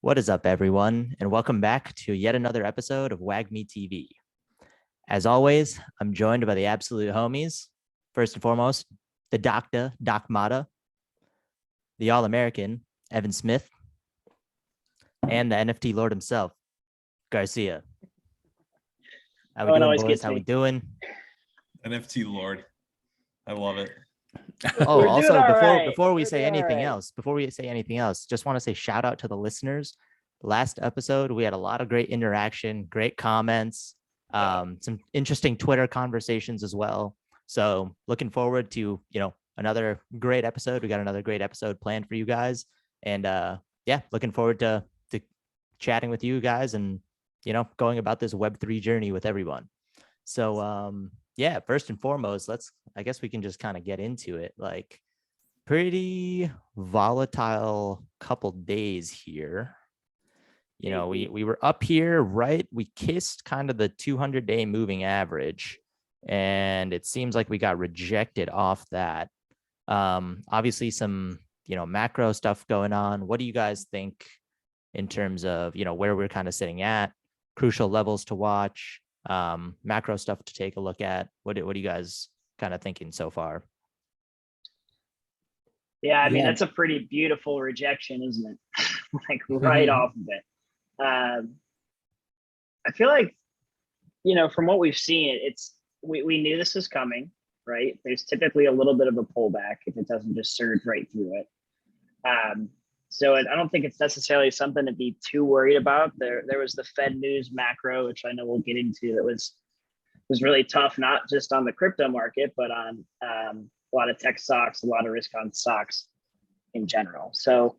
What is up, everyone, and welcome back to yet another episode of WagMe TV. As always, I'm joined by the absolute homies. First and foremost, the doctor, Doc Mata, the All-American, Evan Smith, and the NFT Lord himself, Garcia. How we doing, boys? How we doing? NFT Lord. I love it. Oh, also before we say anything else, just want to say shout out to the listeners. Last episode, we had a lot of great interaction, great comments, some interesting Twitter conversations as well. So looking forward to, another great episode. We got another great episode planned for you guys. And looking forward to chatting with you guys and, going about this Web3 journey with everyone. So first and foremost, I guess we can just kind of get into it. Like, pretty volatile couple days here. We were up here, right? We kissed kind of the 200-day moving average, and it seems like we got rejected off that. Obviously some, macro stuff going on. What do you guys think in terms of, where we're kind of sitting at, crucial levels to watch, macro stuff to take a look at? What are you guys kind of thinking so far? Yeah, I mean, that's a pretty beautiful rejection, isn't it? Like right off of it. I feel like, from what we've seen, we knew this was coming, right? There's typically a little bit of a pullback if it doesn't just surge right through it. So I don't think it's necessarily something to be too worried about. There was the Fed news macro, which I know we'll get into, that was really tough, not just on the crypto market, but on a lot of tech stocks, a lot of risk on stocks in general. So,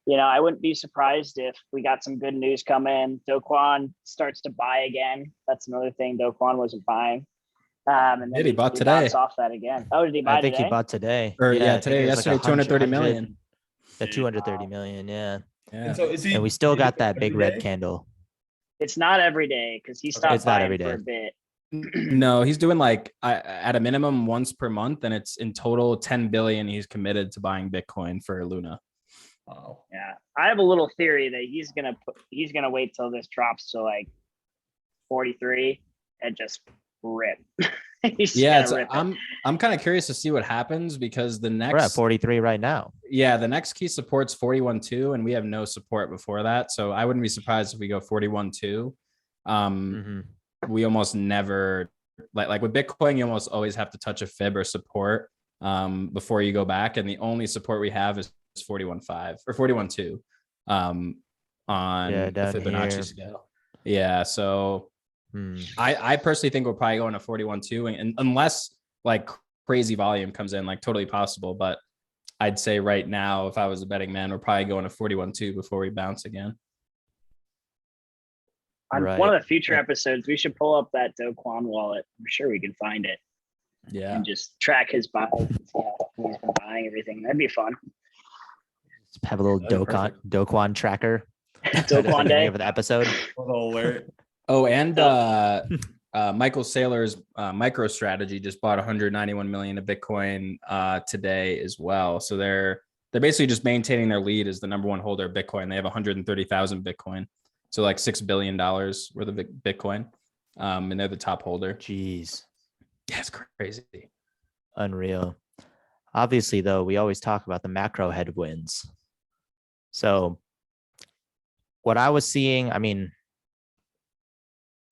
I wouldn't be surprised if we got some good news coming. Do Kwon starts to buy again. That's another thing. Do Kwon wasn't buying. And then he bought today. Off that again. Oh, did he buy today? I think he bought today. Or today, yesterday, 230 million. The 230 million, yeah. And so and we still got that big red candle. It's not every day because he stopped buying for a bit. No, he's doing like at a minimum once per month, and it's in total 10 billion he's committed to buying Bitcoin for Luna. Wow. Yeah, I have a little theory that he's gonna wait till this drops to like 43 and just rip. I'm kind of curious to see what happens, because we're at 43 right now. Yeah, the next key support's 41.2, and we have no support before that, so I wouldn't be surprised if we go 41.2. We almost never like with Bitcoin, you almost always have to touch a fib or support before you go back, and the only support we have is 41.5 or 41.2 on the Fibonacci scale. Yeah, so I personally think we're probably going to 41.2, and unless like crazy volume comes in, like totally possible, but I'd say right now, if I was a betting man, we're probably going to 41.2 before we bounce again. On one of the future episodes, we should pull up that Do Kwon wallet. I'm sure we can find it. Yeah. And just track his buys and see how he's been buying everything. That'd be fun. Just have a little Do Kwon tracker. Do Kwon day of the episode. Oh, and Michael Saylor's MicroStrategy just bought 191 million of Bitcoin today as well. So they're basically just maintaining their lead as the number one holder of Bitcoin. They have 130,000 Bitcoin. So like $6 billion worth of Bitcoin. And they're the top holder. Jeez. Yeah, it's crazy. Unreal. Obviously, though, we always talk about the macro headwinds. So what I was seeing, I mean,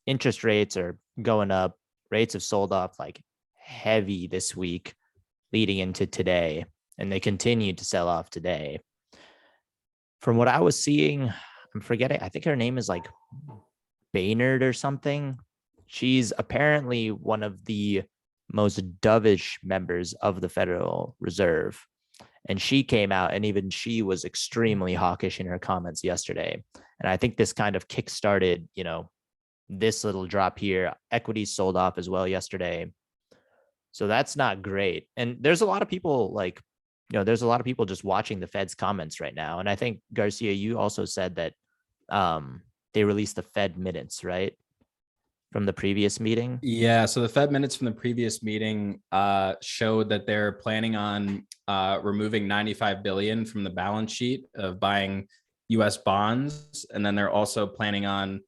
interest rates are going up. Rates have sold off like heavy this week leading into today, and they continue to sell off today. From what I was seeing, I'm forgetting, I think her name is like Baynard or something. She's apparently one of the most dovish members of the Federal Reserve. And she came out, and even she was extremely hawkish in her comments yesterday. And I think this kind of kickstarted, this little drop here. Equities sold off as well yesterday. So that's not great. And there's a lot of people there's a lot of people just watching the Fed's comments right now. And I think, Garcia, you also said that they released the Fed minutes, right? From the previous meeting? Yeah, so the Fed minutes from the previous meeting showed that they're planning on removing 95 billion from the balance sheet of buying US bonds. And then they're also planning on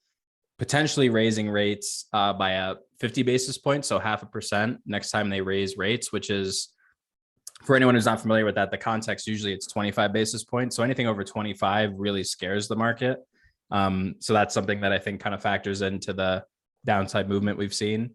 potentially raising rates by a 50 basis points, so 0.5% next time they raise rates, which is, for anyone who's not familiar with that, the context, usually it's 25 basis points. So anything over 25 really scares the market. So that's something that I think kind of factors into the downside movement we've seen.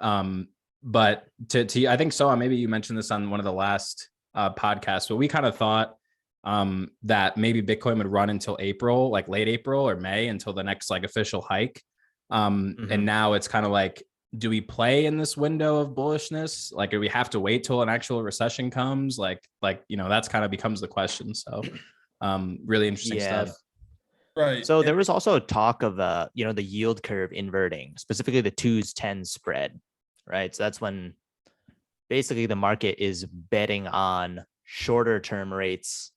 But I think so. Maybe you mentioned this on one of the last podcasts, but we kind of thought that maybe Bitcoin would run until April, like late April or May, until the next like official hike. And now it's kind of like, do we play in this window of bullishness? Like, do we have to wait till an actual recession comes? Like, that's kind of becomes the question. So really interesting stuff. Right. So there was also a talk of the yield curve inverting, specifically the 2s-10 spread, right? So that's when basically the market is betting on shorter term rates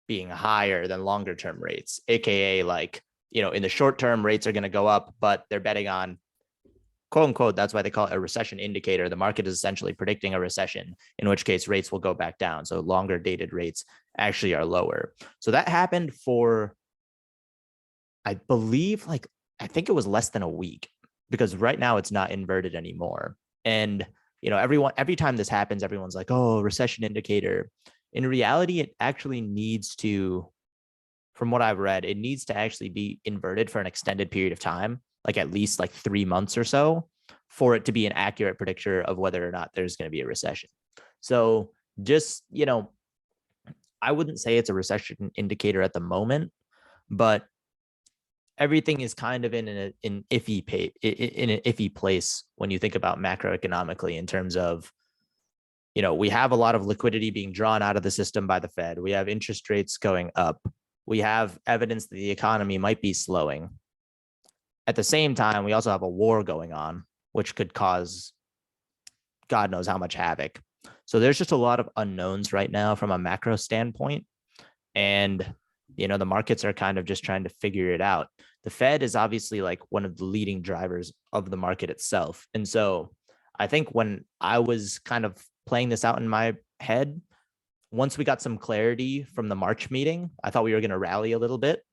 being higher than longer term rates, aka like, in the short term rates are going to go up, but they're betting on, quote unquote, that's why they call it a recession indicator. The market is essentially predicting a recession, in which case rates will go back down. So longer dated rates actually are lower. So that happened for, I believe, I think it was less than a week, because right now it's not inverted anymore. And, every time this happens, everyone's like, oh, recession indicator. In reality, it actually needs to, from what I've read, it needs to actually be inverted for an extended period of time, like at least 3 months or so, for it to be an accurate predictor of whether or not there's going to be a recession. So just, I wouldn't say it's a recession indicator at the moment, but everything is kind of in an iffy place when you think about macroeconomically, in terms of, we have a lot of liquidity being drawn out of the system by the Fed. We have interest rates going up. We have evidence that the economy might be slowing. At the same time, we also have a war going on, which could cause God knows how much havoc. So there's just a lot of unknowns right now from a macro standpoint. And, the markets are kind of just trying to figure it out. The Fed is obviously one of the leading drivers of the market itself. And so I think when I was kind of playing this out in my head, once we got some clarity from the March meeting, I thought we were going to rally a little bit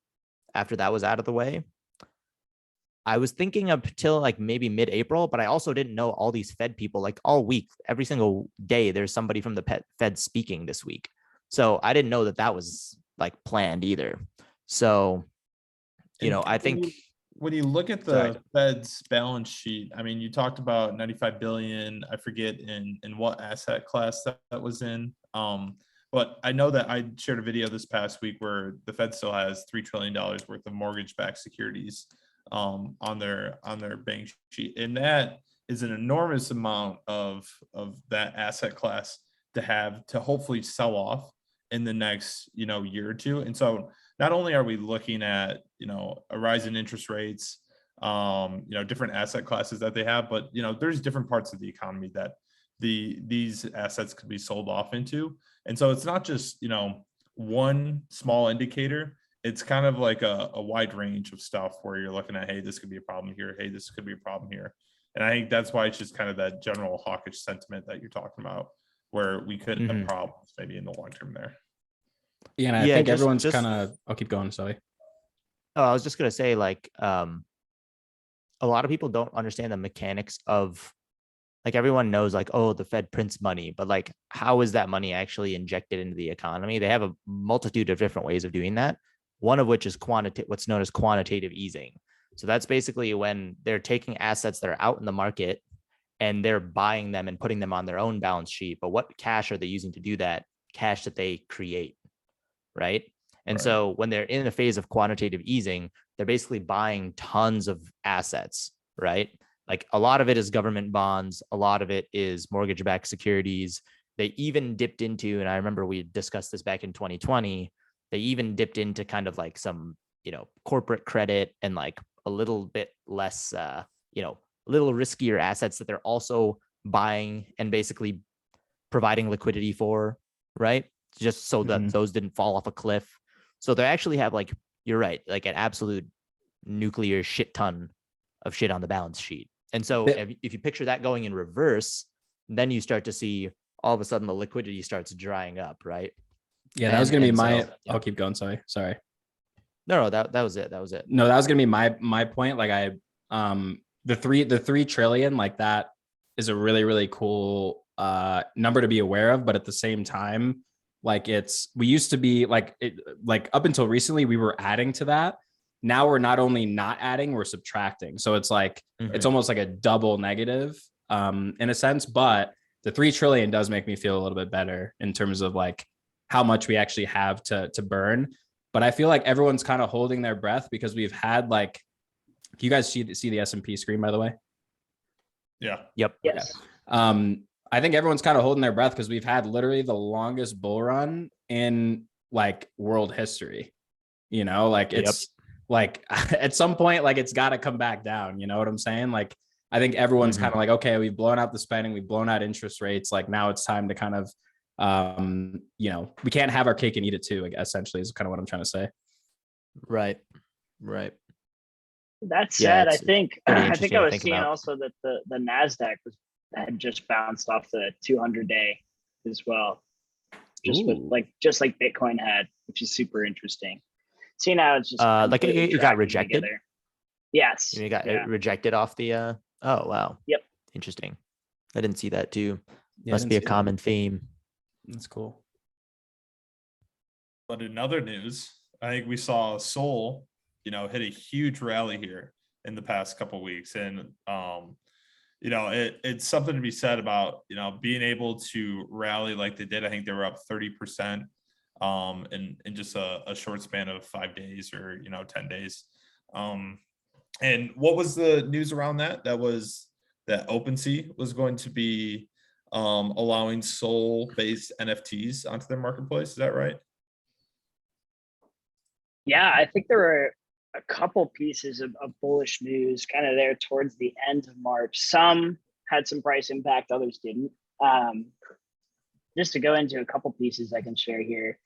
after that was out of the way. I was thinking up till maybe mid-April, but I also didn't know all these Fed people, all week, every single day, there's somebody from the Fed speaking this week. So I didn't know that was planned either. So, I think when you look at the Fed's balance sheet, I mean, you talked about 95 billion, I forget in what asset class that was in. But I know that I shared a video this past week where the Fed still has $3 trillion worth of mortgage-backed securities on their bank sheet. And that is an enormous amount of that asset class to have to hopefully sell off in the next, year or two. And so not only are we looking at, a rise in interest rates, different asset classes that they have, but, there's different parts of the economy that these assets could be sold off into. And so it's not just, one small indicator. It's kind of like a wide range of stuff where you're looking at, hey, this could be a problem here. Hey, this could be a problem here. And I think that's why it's just kind of that general hawkish sentiment that you're talking about, where we could have problems maybe in the long term there. Yeah, and I think everyone's kind of, I'll keep going, sorry. Oh, I was just going to say, a lot of people don't understand the mechanics of, everyone knows, oh, the Fed prints money, but how is that money actually injected into the economy? They have a multitude of different ways of doing that. One of which is what's known as quantitative easing. So that's basically when they're taking assets that are out in the market and they're buying them and putting them on their own balance sheet. But what cash are they using to do that? Cash that they create, right? And so when they're in a phase of quantitative easing, they're basically buying tons of assets, right? A lot of it is government bonds. A lot of it is mortgage-backed securities. They even dipped into, and I remember we discussed this back in 2020, they even dipped into kind of some, corporate credit and a little bit less, a little riskier assets that they're also buying and basically providing liquidity for, right? Just so that those didn't fall off a cliff. So they actually have you're right, an absolute nuclear shit ton of shit on the balance sheet. And so if you picture that going in reverse, then you start to see all of a sudden the liquidity starts drying up, right? Yeah, that was going to be my, I'll keep going. Sorry. No, that was it. That was it. No, that was gonna be my point. Like the 3 trillion, like that is a really, really cool number to be aware of. But at the same time, like we used to be like up until recently, we were adding to that. Now we're not only not adding, we're subtracting. So it's like, it's almost like a double negative in a sense, but the 3 trillion does make me feel a little bit better in terms of like how much we actually have to burn. But I feel like everyone's kind of holding their breath because we've had like, you guys see the S&P screen, by the way? Yeah. Yep. Yes. I think everyone's kind of holding their breath because we've had literally the longest bull run in like world history. You know, like it's like at some point, like it's got to come back down. You know what I'm saying? Like, I think everyone's kind of like, okay, we've blown out the spending, we've blown out interest rates. Like now it's time to kind of, you know, we can't have our cake and eat it too, essentially is kind of what I'm trying to say. Right. That said, I think I was seeing also that the NASDAQ had just bounced off the 200-day as well. Just like Bitcoin had, which is super interesting. See, now it's just like it got rejected. Together. Yes. You got rejected off the oh wow. Yep. Interesting. I didn't see that too. Yeah, Must be a common theme. That's cool. But in other news, I think we saw Sol, you know, hit a huge rally here in the past couple of weeks. And you know, it's something to be said about, you know, being able to rally like they did. I think they were up 30% in just a short span of 5 days or, you know, 10 days. And what was the news around that? That was that Opensea was going to be allowing Sol-based NFTs onto their marketplace. Is that right? Yeah, I think there were a couple pieces of bullish news kind of there towards the end of March. Some had some price impact, others didn't. Just to go into a couple pieces I can share here.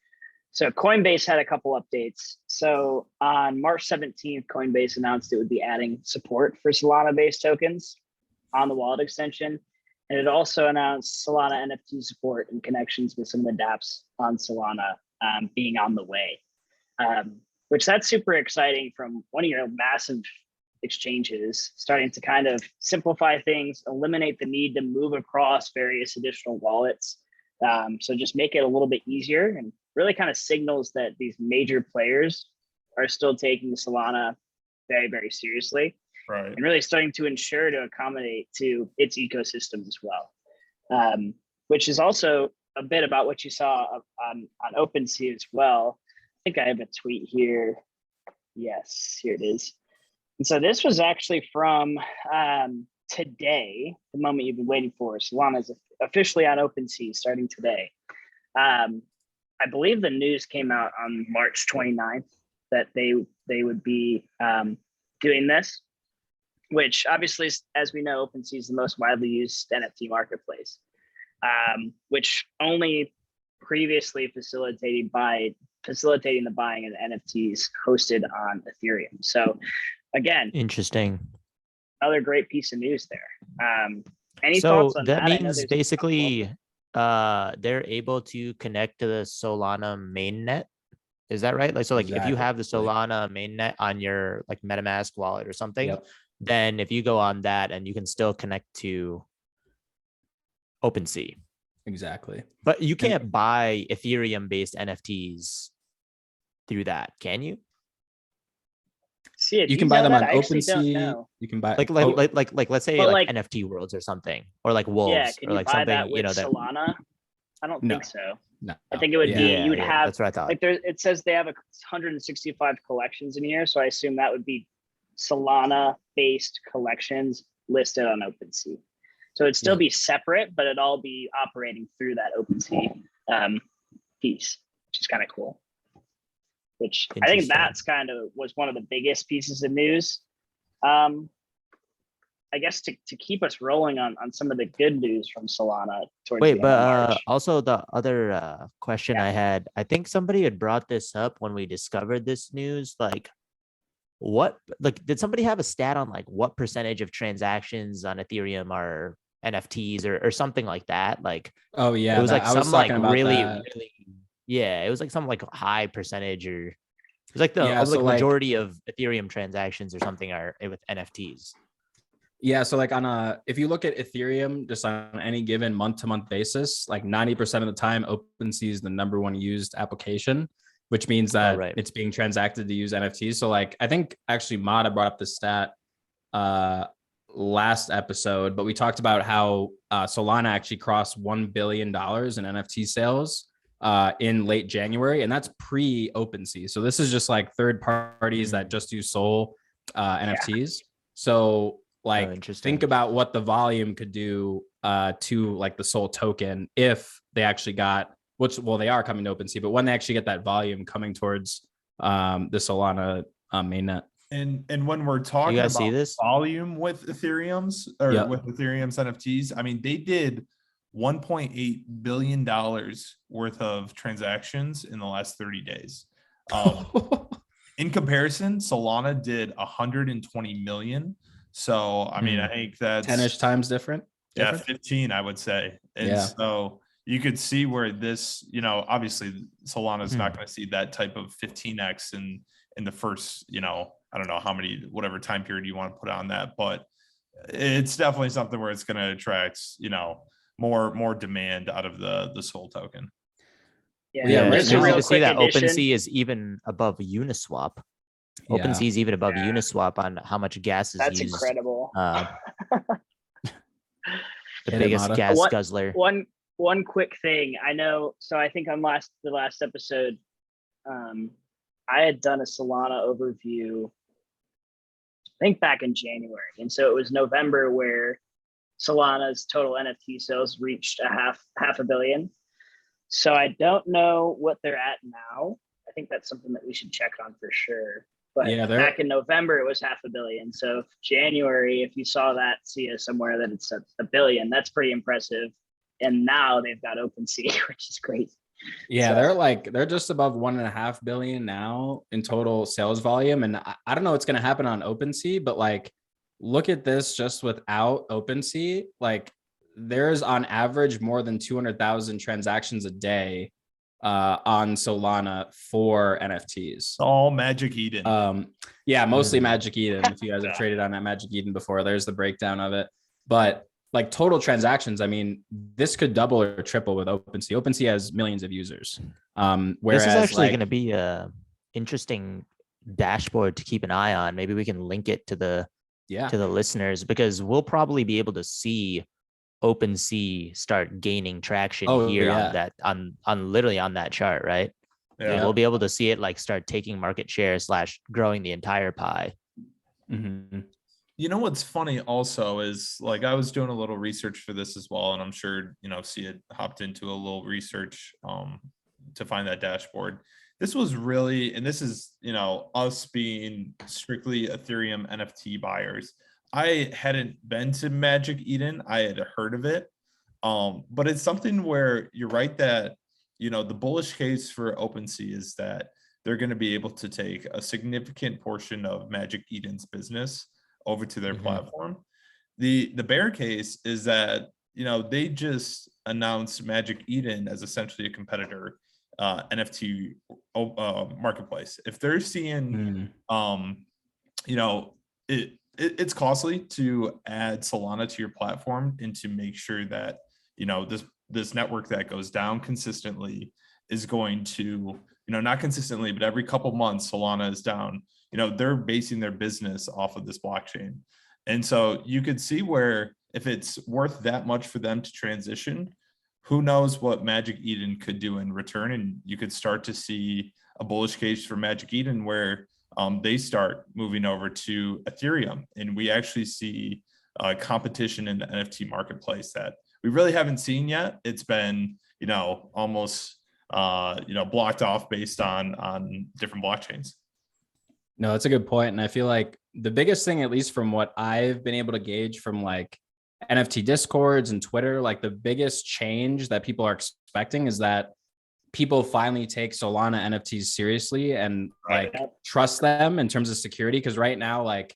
So Coinbase had a couple updates. So on March 17th, Coinbase announced it would be adding support for Solana-based tokens on the wallet extension. And it also announced Solana NFT support and connections with some of the dApps on Solana being on the way. Which that's super exciting from one of your massive exchanges, starting to kind of simplify things, eliminate the need to move across various additional wallets. So just make it a little bit easier and really kind of signals that these major players are still taking Solana very, very seriously. Right. And really starting to ensure to accommodate to its ecosystem as well. Which is also a bit about what you saw on Opensea as well. I think I have a tweet here. Yes, here it is. And so this was actually from today, the moment you've been waiting for. Solana is officially on Opensea starting today. I believe the news came out on March 29th that they would be doing this, which obviously, as we know, Opensea is the most widely used NFT marketplace, which only previously facilitating the buying of NFTs hosted on Ethereum. So again, interesting. Another great piece of news there. Any so thoughts on that? That means basically they're able to connect to the Solana mainnet. Is that right? Like, so like if you have the Solana mainnet on your like MetaMask wallet or something, then if you go on that and you can still connect to Opensea. Exactly. But you can't buy Ethereum based NFTs through that, can you? See, you can buy them on Opensea. You can buy like let's say like NFT Worlds or something, or like Wolves, or like something. That with you know that Solana. I don't think so. No, I think it would be you would have. That's what I thought. Like it says they have 165 collections in here, so I assume that would be Solana based collections listed on Opensea. So it'd still be separate, but it'd all be operating through that Opensea piece, which is kind of cool. Which I think that's kind of was one of the biggest pieces of news. I guess to keep us rolling on some of the good news from Solana. Also the other question I had, I think somebody had brought this up when we discovered this news. Like, did somebody have a stat on like what percentage of transactions on Ethereum are NFTs or something like that? Like, oh yeah, it was like some like really, it was like some like high percentage or It's like the Yeah, so like- majority of Ethereum transactions or something are with NFTs. Yeah, so like if you look at Ethereum just on any given month-to-month basis, like 90% of the time, OpenSea is the number one used application, which means that it's being transacted to use NFTs. So like I think actually Mada brought up the stat last episode, but we talked about how Solana actually crossed $1 billion in NFT sales in late January, and that's pre-OpenSea. So this is just like third parties that just use Sol NFTs. So like think about what the volume could do to like the Sol token if they actually got, which, well, they are coming to OpenSea, but when they actually get that volume coming towards the Solana mainnet. And when we're talking about volume with Ethereum's or with Ethereum's NFTs, I mean, they did $1.8 billion worth of transactions in the last 30 days. In comparison, Solana did 120 million. So, I mean, I think that's 10-ish times different. Yeah, 15, I would say. And so you could see where this, you know, obviously Solana is not going to see that type of 15x in the first, you know, I don't know how many, whatever time period you want to put on that, but it's definitely something where it's going to attract, you know, more demand out of the Sol token. Yeah, it's crazy to see that OpenSea is even above Uniswap. OpenSea is even above Uniswap on how much gas is used. That's incredible. The biggest gas guzzler. One quick thing. I know. So I think on the last episode, I had done a Solana overview, I think back in January. And so it was November where Solana's total NFT sales reached half a billion. So I don't know what they're at now. I think that's something that we should check on for sure. But back in November, it was $500 million. So January, if you saw that, see it somewhere that it's a billion, that's pretty impressive. And now they've got OpenSea, which is great. Yeah, they're just above 1.5 billion now in total sales volume. And I don't know what's going to happen on OpenSea, but like, look at this just without OpenSea. Like, there's on average more than 200,000 transactions a day on Solana for NFTs. All Magic Eden. Yeah, mostly Magic Eden. If you guys have traded on that Magic Eden before, there's the breakdown of it. But like total transactions, I mean, this could double or triple with OpenSea. OpenSea has millions of users. Whereas this is actually going to be a interesting dashboard to keep an eye on. Maybe we can link it to the listeners, because we'll probably be able to see OpenSea start gaining traction on that on literally on that chart, right? Yeah, we'll be able to see it like start taking market share / growing the entire pie. You know what's funny also is, like, I was doing a little research for this as well, and I'm sure, you know, Sia hopped into a little research to find that dashboard. This was really, and this is, you know, us being strictly Ethereum NFT buyers. I hadn't been to Magic Eden. I had heard of it. But it's something where you're right that, you know, the bullish case for OpenSea is that they're going to be able to take a significant portion of Magic Eden's business over to their platform. The bear case is that, you know, they just announced Magic Eden as essentially a competitor NFT marketplace. If they're seeing, you know, it's costly to add Solana to your platform and to make sure that, you know, this network that goes down consistently is going to, you know, not consistently, but every couple months Solana is down. You know, they're basing their business off of this blockchain. And so you could see where if it's worth that much for them to transition, who knows what Magic Eden could do in return. And you could start to see a bullish case for Magic Eden where they start moving over to Ethereum. And we actually see competition in the NFT marketplace that we really haven't seen yet. It's been, you know, almost, you know, blocked off based on different blockchains. No, that's a good point. And I feel like the biggest thing, at least from what I've been able to gauge from like NFT discords and Twitter, like the biggest change that people are expecting is that people finally take Solana NFTs seriously and like trust them in terms of security. Cause right now, like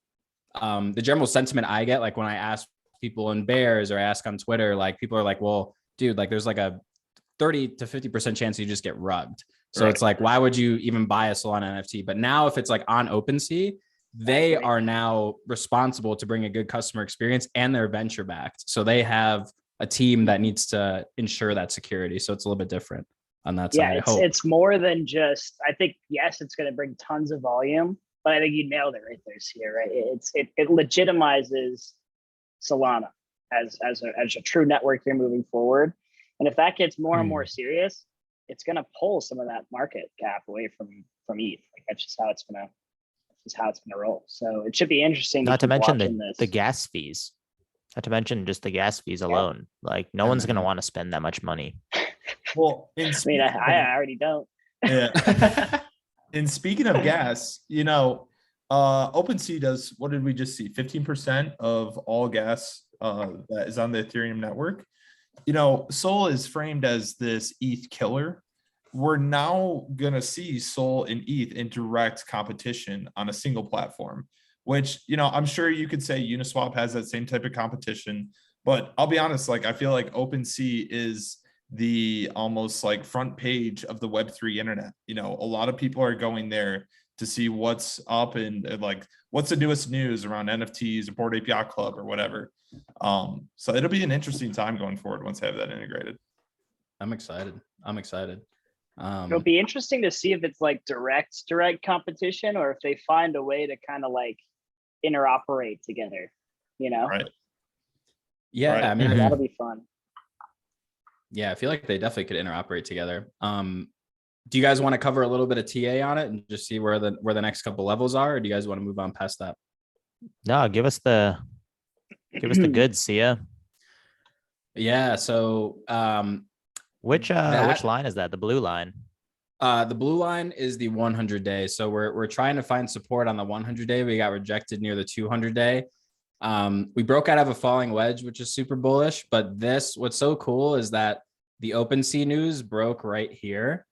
the general sentiment I get, like when I ask people in bears or I ask on Twitter, like people are like, well, dude, like there's like a 30 to 50% chance you just get rugged. So it's like, why would you even buy a Solana NFT? But now if it's like on OpenSea, they are now responsible to bring a good customer experience, and they're venture backed. So they have a team that needs to ensure that security. So it's a little bit different on that side. Yeah, it's more than just, I think, yes, it's going to bring tons of volume, but I think you nailed it right there, Sia, right? It legitimizes Solana as a true network here moving forward. And if that gets more and more serious, it's going to pull some of that market cap away from ETH. Like that's just how it's going to roll. So it should be interesting. Not to mention the gas fees. Not to mention just the gas fees alone. Like no one's going to want to spend that much money. Well, I mean, I already don't. Yeah. And speaking of gas, OpenSea does, what did we just see? 15% of all gas that is on the Ethereum network. Sol is framed as this ETH killer. We're now going to see Sol and ETH in direct competition on a single platform, which, I'm sure you could say Uniswap has that same type of competition. But I'll be honest, like, I feel like OpenSea is the almost like front page of the Web3 internet. A lot of people are going there to see what's up and like what's the newest news around NFTs or Bored Ape Yacht Club or whatever. So it'll be an interesting time going forward once they have that integrated. I'm excited. It'll be interesting to see if it's like direct competition, or if they find a way to kind of like interoperate together, Right. Yeah, right. I mean, that'll be fun. Yeah, I feel like they definitely could interoperate together. Do you guys want to cover a little bit of TA on it and just see where the next couple levels are, or do you guys want to move on past that? No, give us the goods, Sia. Yeah. So which line is that? The blue line. The blue line is the 100 day. So we're trying to find support on the 100 day. We got rejected near the 200 day. We broke out of a falling wedge, which is super bullish. But what's so cool is that the OpenSea news broke right here.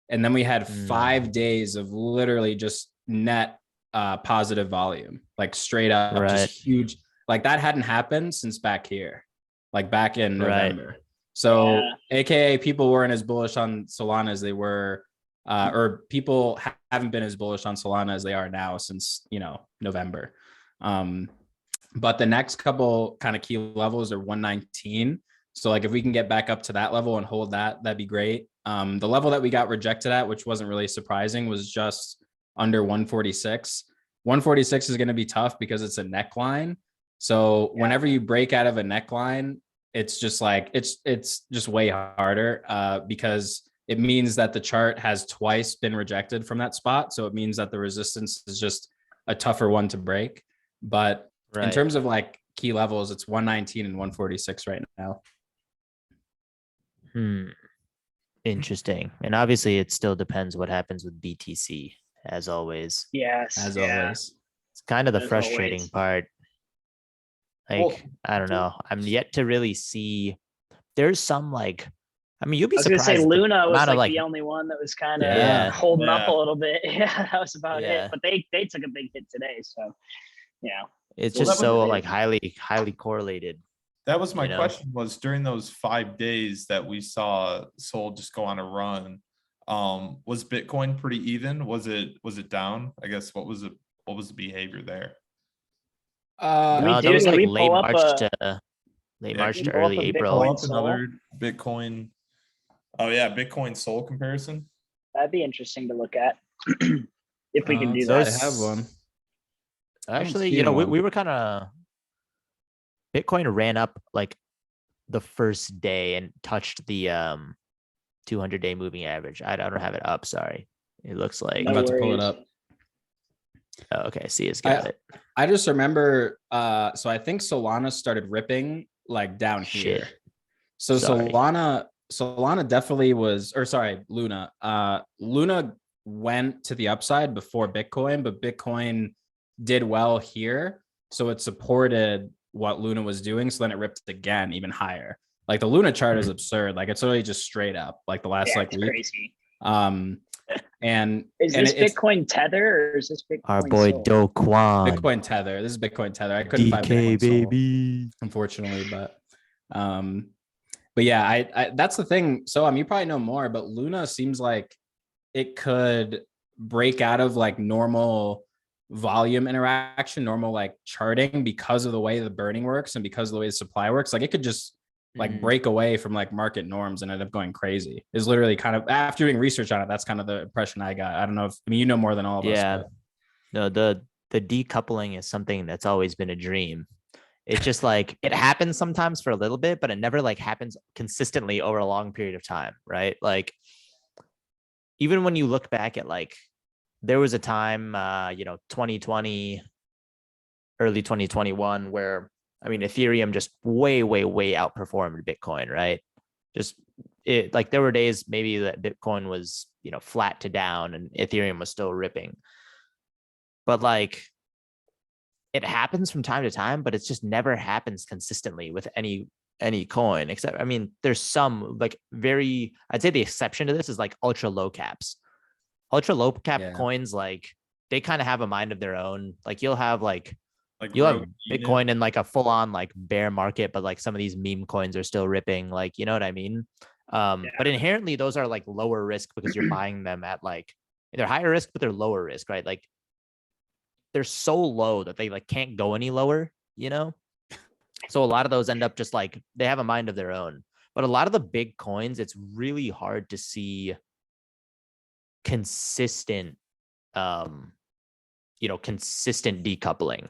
And then we had 5 days of literally just net positive volume, like straight up, just huge. Like that hadn't happened since back here, like back in November. So AKA people weren't as bullish on Solana as they were, or people haven't been as bullish on Solana as they are now since, November. But the next couple kind of key levels are 119. So like if we can get back up to that level and hold that, that'd be great. The level that we got rejected at, which wasn't really surprising, was just under 146. 146 is going to be tough because it's a neckline. So whenever you break out of a neckline, it's just like, it's just way harder because it means that the chart has twice been rejected from that spot. So it means that the resistance is just a tougher one to break. But in terms of like key levels, it's 119 and 146 right now. Interesting. And obviously it still depends what happens with BTC, as always. Yes. As always. It's kind of the frustrating part. Like, I don't know. I'm yet to really see. There's some like, I mean, you'd be surprised. I was gonna say Luna was like the only one that was kind of holding up a little bit. Yeah, that was about it. But they took a big hit today. So it's just so like highly correlated. That was my question, was during those 5 days that we saw Sol just go on a run, was Bitcoin pretty even? Was it down? I guess what was the behavior there? That was like late March to early April. Another Bitcoin. Oh yeah, Bitcoin Sol comparison. That'd be interesting to look at if we can do that. I have one. Actually, we were kind of, Bitcoin ran up like the first day and touched the 200-day moving average. I don't have it up. Sorry. It looks like I'm about to pull it up. Oh, okay. See, it's got it. I just remember. So I think Solana started ripping like down here. So Solana definitely was, or sorry, Luna. Luna went to the upside before Bitcoin, but Bitcoin did well here. So it supported what Luna was doing. So then it ripped again even higher. Like the Luna chart is absurd. Like it's really just straight up like the last week. Crazy. And is this Bitcoin Tether or is this Bitcoin our boy Do Kwon? Bitcoin Tether. This is Bitcoin Tether. I couldn't find Bitcoin baby, unfortunately, but yeah, I that's the thing. So you probably know more, but Luna seems like it could break out of like normal volume interaction, normal like charting, because of the way the burning works and because of the way the supply works. Like it could just like break away from like market norms and end up going crazy. Is literally kind of, after doing research on it, that's kind of the impression I got. I don't know if, I mean, you know more than all of us. Yeah. No, the decoupling is something that's always been a dream. It's just like it happens sometimes for a little bit, but it never like happens consistently over a long period of time, right? Like even when you look back at like there was a time 2020, early 2021, where I mean Ethereum just way outperformed Bitcoin, right? Just it like there were days maybe that Bitcoin was flat to down and Ethereum was still ripping. But like it happens from time to time, but it just never happens consistently with any coin, except, I mean, there's some like I'd say the exception to this is like ultra low caps. Ultra low cap coins, like they kind of have a mind of their own. Like you'll have you'll have Bitcoin in like a full on like bear market, but like some of these meme coins are still ripping, like, you know what I mean? But inherently those are like lower risk because you're buying them at like, they're higher risk, but they're lower risk, right? Like they're so low that they like can't go any lower, So a lot of those end up just like they have a mind of their own. But a lot of the big coins, it's really hard to see consistent consistent decoupling.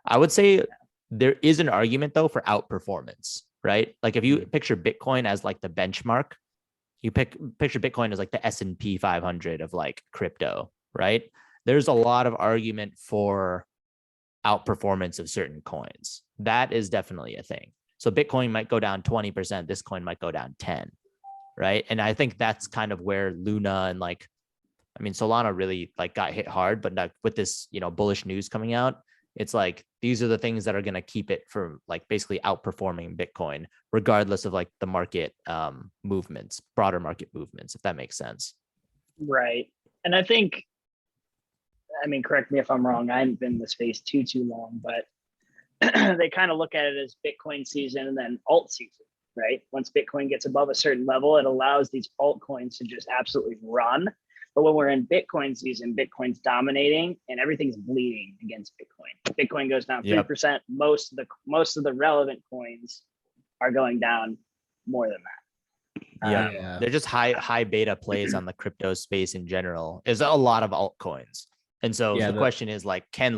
I would say there is an argument though for outperformance, right? Like if you picture Bitcoin as like the benchmark, you picture Bitcoin as like the S&P 500 of like crypto, right? There's a lot of argument for outperformance of certain coins. That is definitely a thing. So Bitcoin might go down 20%, this coin might go down 10, right? And I think that's kind of where Luna and like, I mean, Solana really like got hit hard, but not with this, bullish news coming out, it's like, these are the things that are going to keep it from like basically outperforming Bitcoin, regardless of like the market movements, broader market movements, if that makes sense. Right. And I think, I mean, correct me if I'm wrong, I haven't been in the space too long, but they kind of look at it as Bitcoin season and then alt season, right? Once Bitcoin gets above a certain level, it allows these altcoins to just absolutely run. But when we're in Bitcoin season, Bitcoin's dominating and everything's bleeding against Bitcoin. Bitcoin goes down 3%. Most of the relevant coins are going down more than that. They're just high beta plays on the crypto space in general. There's a lot of altcoins. And so the question is like, can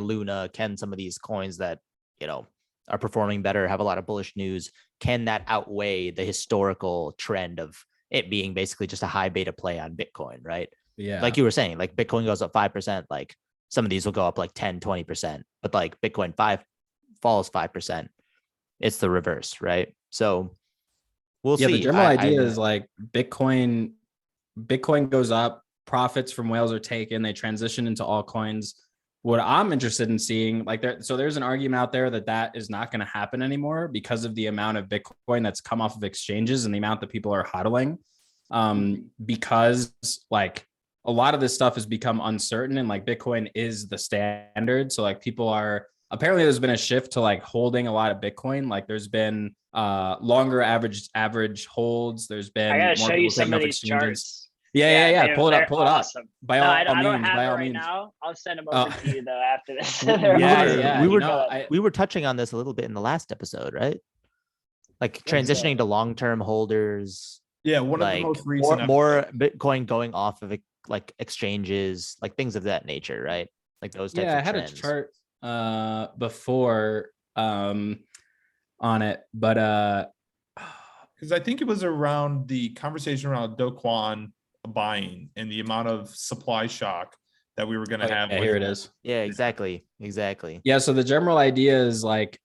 some of these coins that, are performing better, have a lot of bullish news, can that outweigh the historical trend of it being basically just a high beta play on Bitcoin, right? Yeah. Like you were saying, like Bitcoin goes up 5%, like some of these will go up like 10, 20%, but like Bitcoin falls 5%. It's the reverse, right? So we'll see. The general idea is like Bitcoin goes up, profits from whales are taken, they transition into altcoins. What I'm interested in seeing, like there's an argument out there that is not going to happen anymore because of the amount of Bitcoin that's come off of exchanges and the amount that people are hodling. Because like a lot of this stuff has become uncertain and like Bitcoin is the standard. So like apparently there's been a shift to like holding a lot of Bitcoin. Like there's been longer average holds. There's been I gotta more show you people some of these exchanges. Charts. Yeah. Pull it up. Awesome. By all I don't means, have by it all right means. now. I'll send them over to you though after this. We were touching on this a little bit in the last episode, right? Like transitioning to long-term holders. Yeah, one of the most recent more Bitcoin going off of like exchanges, like things of that nature, right? Like those types of trends. I had a chart before on it, but because I think it was around the conversation around Do Kwon buying and the amount of supply shock that we were going to have. Here it is. Yeah, exactly. Yeah. So the general idea is like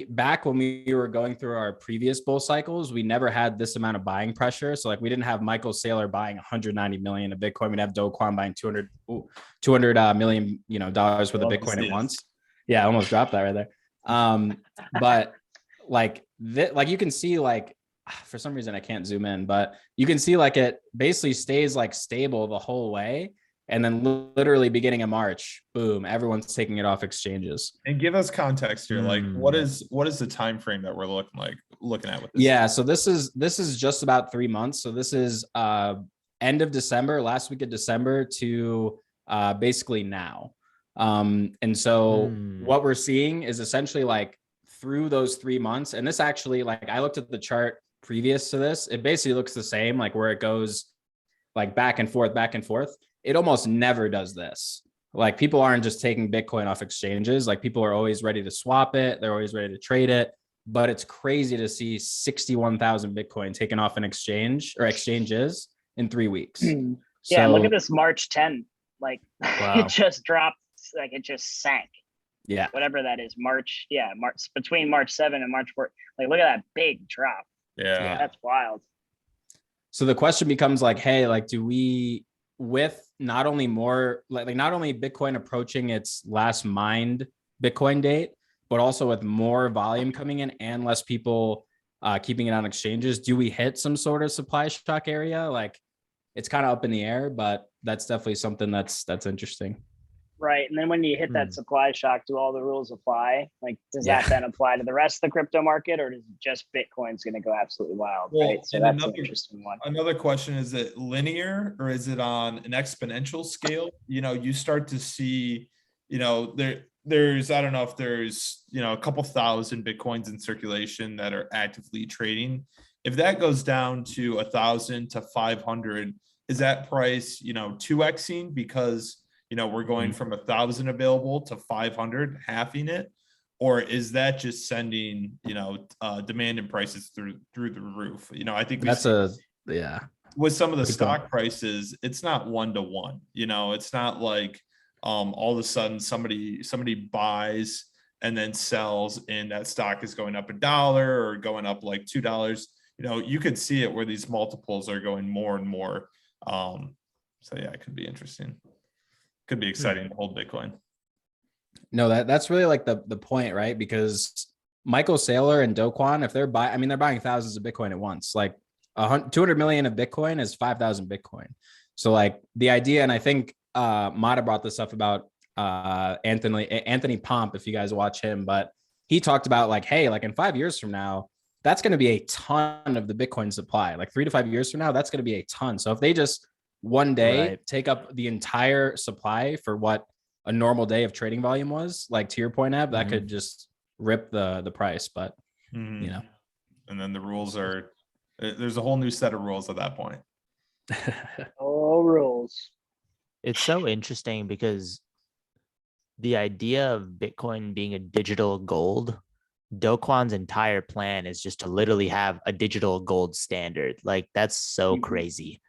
back when we were going through our previous bull cycles, we never had this amount of buying pressure. So like we didn't have Michael Saylor buying 190 million of Bitcoin. We'd have Do Kwon buying 200 million, dollars worth of Bitcoin at once. Yeah. I almost dropped that right there. But like you can see like, for some reason I can't zoom in, but you can see like it basically stays like stable the whole way. And then literally beginning of March, boom, everyone's taking it off exchanges. And give us context here. Like what is the time frame that we're looking at with this? Yeah. So this is just about 3 months. So this is end of December, last week of December to basically now. And so what we're seeing is essentially like through those 3 months, and this actually, like I looked at the chart previous to this, it basically looks the same, like where it goes like back and forth, back and forth. It almost never does this. Like people aren't just taking Bitcoin off exchanges. Like people are always ready to swap it. They're always ready to trade it. But it's crazy to see 61,000 Bitcoin taken off an exchange or exchanges in 3 weeks. Yeah, look at this March 10. Like Wow. it just dropped, like it just sank. Yeah. Whatever that is, March. Yeah, March, between March 7 and March 4. Like look at that big drop. Yeah. That's wild. So the question becomes like, hey, like, do we, with not only more, like not only Bitcoin approaching its last mined Bitcoin date, but also with more volume coming in and less people keeping it on exchanges, do we hit some sort of supply shock area? Like it's kind of up in the air, but that's definitely something that's interesting. Right. And then when you hit that supply shock, do all the rules apply? Like, does that then apply to the rest of the crypto market, or does just Bitcoin's going to go absolutely wild? Well, right. So that's an interesting one. Another question, is it linear or is it on an exponential scale? You know, you start to see, you know, there's, I don't know if there's, you know, a couple thousand Bitcoins in circulation that are actively trading. If that goes down to 1,000 to 500, is that price, you know, 2xing because, you know, we're going from 1,000 available to 500, halving it? Or is that just sending, you know, demand and prices through the roof? You know, I think that's yeah. With some of the stock prices, it's not 1-to-1. You know, it's not like all of a sudden somebody buys and then sells and that stock is going up $1 or going up like $2. You know, you could see it where these multiples are going more and more. So yeah, it could be interesting. Could be exciting to hold Bitcoin. No, that's really like the point, right? Because Michael Saylor and Do Kwon, if they're they're buying thousands of Bitcoin at once. Like 200 million of Bitcoin is 5,000 Bitcoin. So like the idea, and I think Mata brought this up about Anthony Pomp, if you guys watch him, but he talked about like, hey, like in 5 years from now, that's going to be a ton of the Bitcoin supply. Like 3 to 5 years from now, that's going to be a ton. So if they just one day take up the entire supply for what a normal day of trading volume was, like to your point, Ab, that could just rip the price. But you know, and then the rules are, there's a whole new set of rules at that point. All rules. It's so interesting because the idea of Bitcoin being a digital gold, Do Kwon's entire plan is just to literally have a digital gold standard. Like that's so crazy,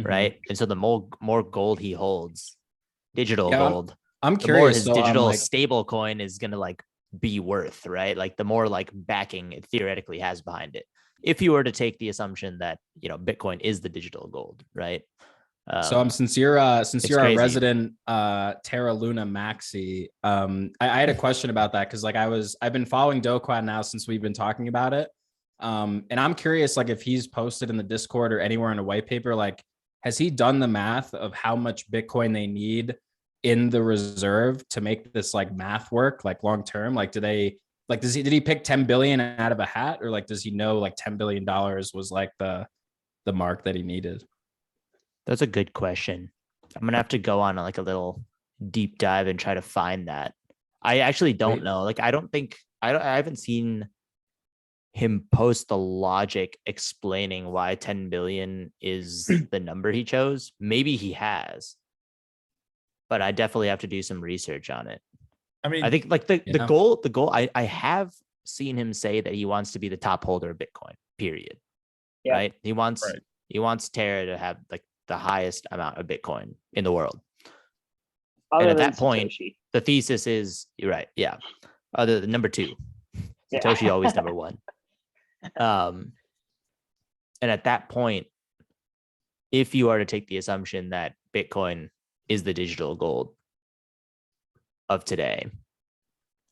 right? And so the more gold he holds, digital gold, I'm the curious. more his so digital like, stable coin is gonna like be worth, right? Like the more like backing it theoretically has behind it. If you were to take the assumption that, you know, Bitcoin is the digital gold, right? So since you're our crazy. resident Terra Luna Maxi, I had a question about that because like I've been following Do Kwon now since we've been talking about it. And I'm curious, like if he's posted in the Discord or anywhere in a white paper, like has he done the math of how much Bitcoin they need in the reserve to make this like math work, like long term? Like did he pick 10 billion out of a hat, or like does he know like $10 billion was like the mark that he needed? That's a good question. I'm gonna have to go on like a little deep dive and try to find that. I actually don't know. Like I haven't seen him post the logic explaining why 10 billion is the number he chose. Maybe he has, but I definitely have to do some research on it. I mean, I think like the goal, I have seen him say that he wants to be the top holder of Bitcoin, period. Yeah. Right. He wants Terra to have like the highest amount of Bitcoin in the world. And at that point, the thesis is, you're right. Yeah. Other than number 2, Satoshi always number 1. And at that point, if you are to take the assumption that Bitcoin is the digital gold of today,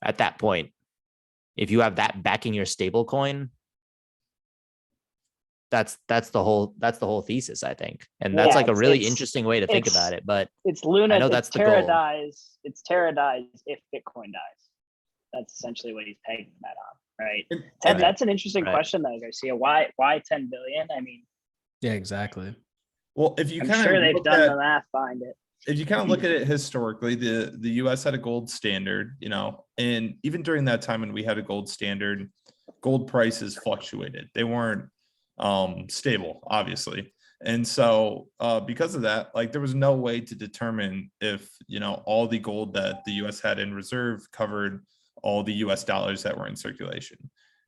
at that point, if you have that backing your stable coin, that's the whole thesis, I think. And that's like a really interesting way to think about it. But it's Luna. I know that's the Terra goal. dies. It's Terra dies if Bitcoin dies. That's essentially what he's pegging that on, right? That's an interesting question though, Garcia. Why 10 billion? I mean, yeah, exactly. Well, if you I'm kind of sure they've look done at, the math, find it. if you kind of look at it historically, the US had a gold standard, you know, and even during that time when we had a gold standard, gold prices fluctuated. They weren't stable, obviously. And so because of that, like there was no way to determine if, you know, all the gold that the US had in reserve covered all the US dollars that were in circulation.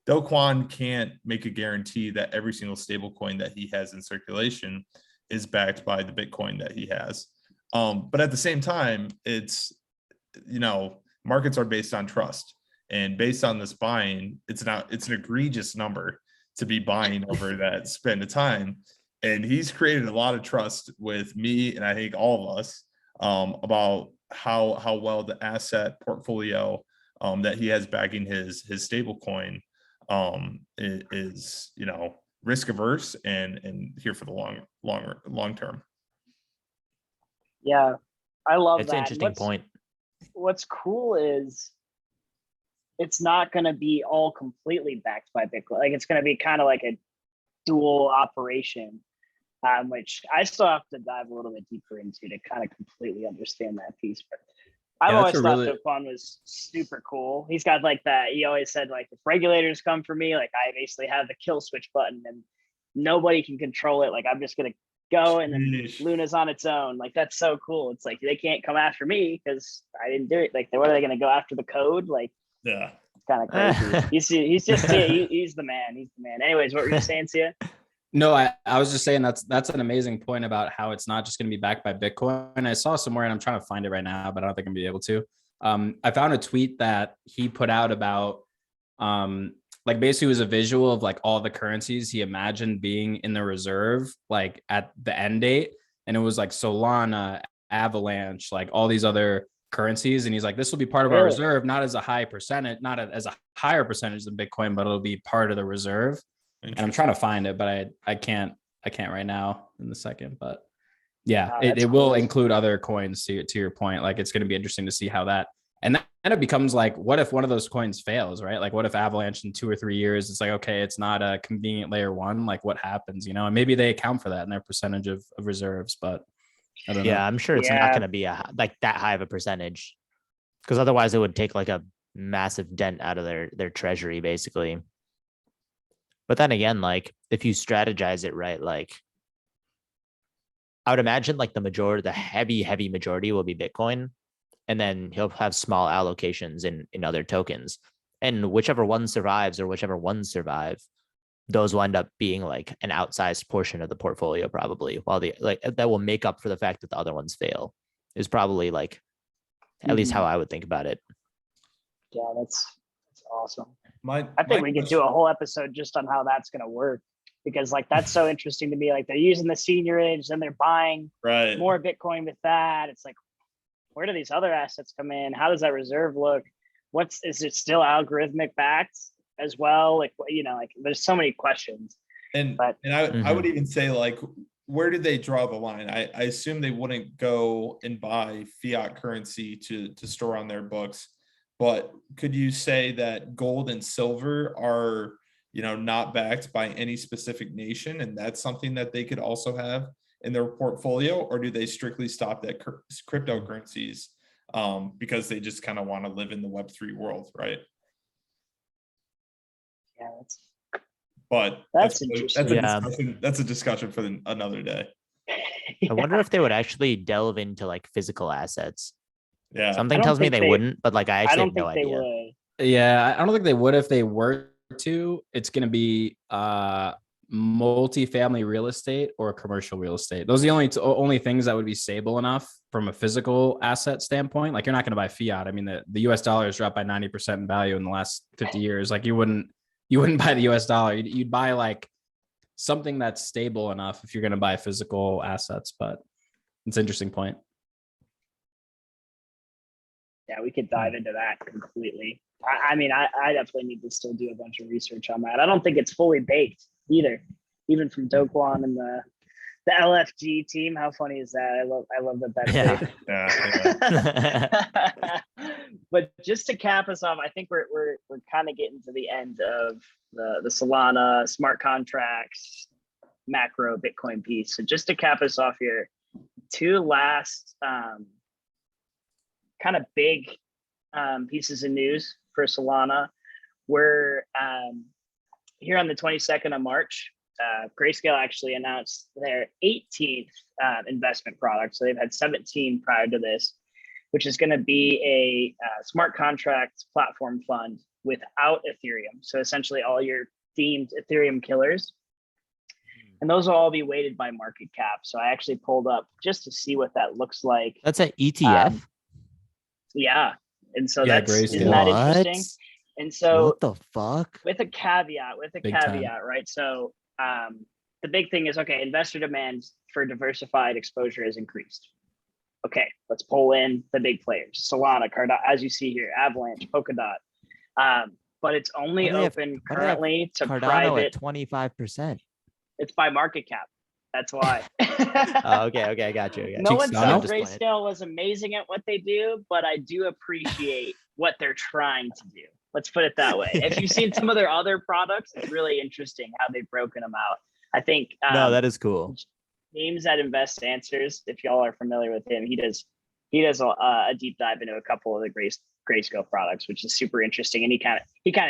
Do Kwon can't make a guarantee that every single stable coin that he has in circulation is backed by the Bitcoin that he has. But at the same time, it's, you know, markets are based on trust, and based on this buying, it's an egregious number to be buying over that span of time. And he's created a lot of trust with me, and I think all of us, about how well the asset portfolio that he has backing his stable coin is, you know, risk averse and here for the long term. Yeah, I love It's that. an interesting point. What's cool is it's not going to be all completely backed by Bitcoin. Like it's going to be kind of like a dual operation, which I still have to dive a little bit deeper into to kind of completely understand that piece. But I've always thought Decoupling was super cool. He's got like that. He always said like, if regulators come for me, like I basically have the kill switch button and nobody can control it. Like I'm just gonna go, and then Luna's on its own. Like that's so cool. It's like they can't come after me because I didn't do it. Like what are they gonna go after the code? Like yeah, it's kind of crazy. he's just he's the man. He's the man. Anyways, what were you saying, Sia? No, I was just saying that's an amazing point about how it's not just going to be backed by Bitcoin. I saw somewhere, and I'm trying to find it right now, but I don't think I'm gonna be able to. I found a tweet that he put out about like basically it was a visual of like all the currencies he imagined being in the reserve like at the end date, and it was like Solana, Avalanche, like all these other currencies, and he's like, this will be part of our reserve, not as a high percentage, not as a higher percentage than Bitcoin, but it'll be part of the reserve. And I'm trying to find it, but I can't right now in the second. But yeah, it will include other coins to your point. Like it's going to be interesting to see how that, and then it becomes like, what if one of those coins fails, right? Like what if Avalanche in 2 or 3 years, it's like, okay, it's not a convenient layer one, like what happens, you know? And maybe they account for that in their percentage of reserves, but I don't know. I'm sure it's not going to be like that high of a percentage, because otherwise it would take like a massive dent out of their treasury basically. But then again, like if you strategize it right, like I would imagine like the heavy majority will be Bitcoin, and then he'll have small allocations in other tokens. And whichever one survives or whichever ones survive, those will end up being like an outsized portion of the portfolio probably, while that will make up for the fact that the other ones fail, is probably like at least how I would think about it. Yeah, that's awesome. I think we could do a whole episode just on how that's going to work, because like that's so interesting to me. Like they're using the seniorage, and they're buying more Bitcoin with that. It's like, where do these other assets come in? How does that reserve look? Is it still algorithmic backed as well? Like, you know, like there's so many questions. I would even say, like, where did they draw the line? I assume they wouldn't go and buy fiat currency to store on their books. But could you say that gold and silver are, you know, not backed by any specific nation, and that's something that they could also have in their portfolio? Or do they strictly stop at cryptocurrencies because they just kind of want to live in the Web3 world, right? Yeah, that's interesting. That's a discussion for another day. I wonder if they would actually delve into like physical assets. Yeah, something tells me they wouldn't, but like I actually have no idea. Yeah, I don't think they would. If they were to, it's going to be multifamily real estate or commercial real estate. Those are the only things that would be stable enough from a physical asset standpoint. Like you're not going to buy fiat. I mean, the US dollar has dropped by 90% in value in the last 50 years. Like you wouldn't buy the US dollar. You'd buy like something that's stable enough if you're going to buy physical assets. But it's an interesting point. Yeah, we could dive into that completely. I mean, I definitely need to still do a bunch of research on that. I don't think it's fully baked either, even from Do Kwon and the LFG team. How funny is that? I love that. Yeah. But just to cap us off, I think we're kind of getting to the end of the Solana smart contracts macro Bitcoin piece. So just to cap us off here, two last kind of big pieces of news for Solana were here on the 22nd of March. Greyscale actually announced their 18th investment product. So they've had 17 prior to this, which is going to be a smart contract platform fund without Ethereum. So essentially all your themed Ethereum killers. And those will all be weighted by market cap. So I actually pulled up just to see what that looks like. That's an ETF. Yeah. And so Yeah, that's, Greyscale. isn't that interesting? And so what the fuck? with a caveat, Big time. right? So the big thing is, okay, investor demand for diversified exposure has increased. Okay, let's pull in the big players, Solana, Cardano, as you see here, Avalanche, Polkadot. But it's only open currently to Cardano private. at 25%. It's by market cap. That's why. Okay, I got you. No one said just playing. Greyscale was amazing at what they do, but I do appreciate what they're trying to do. Let's put it that way. If you've seen some of their other products, it's really interesting how they've broken them out. I think no, that is cool. James at Invest Answers, if y'all are familiar with him, he does a deep dive into a couple of the Greyscale products, which is super interesting. And he kind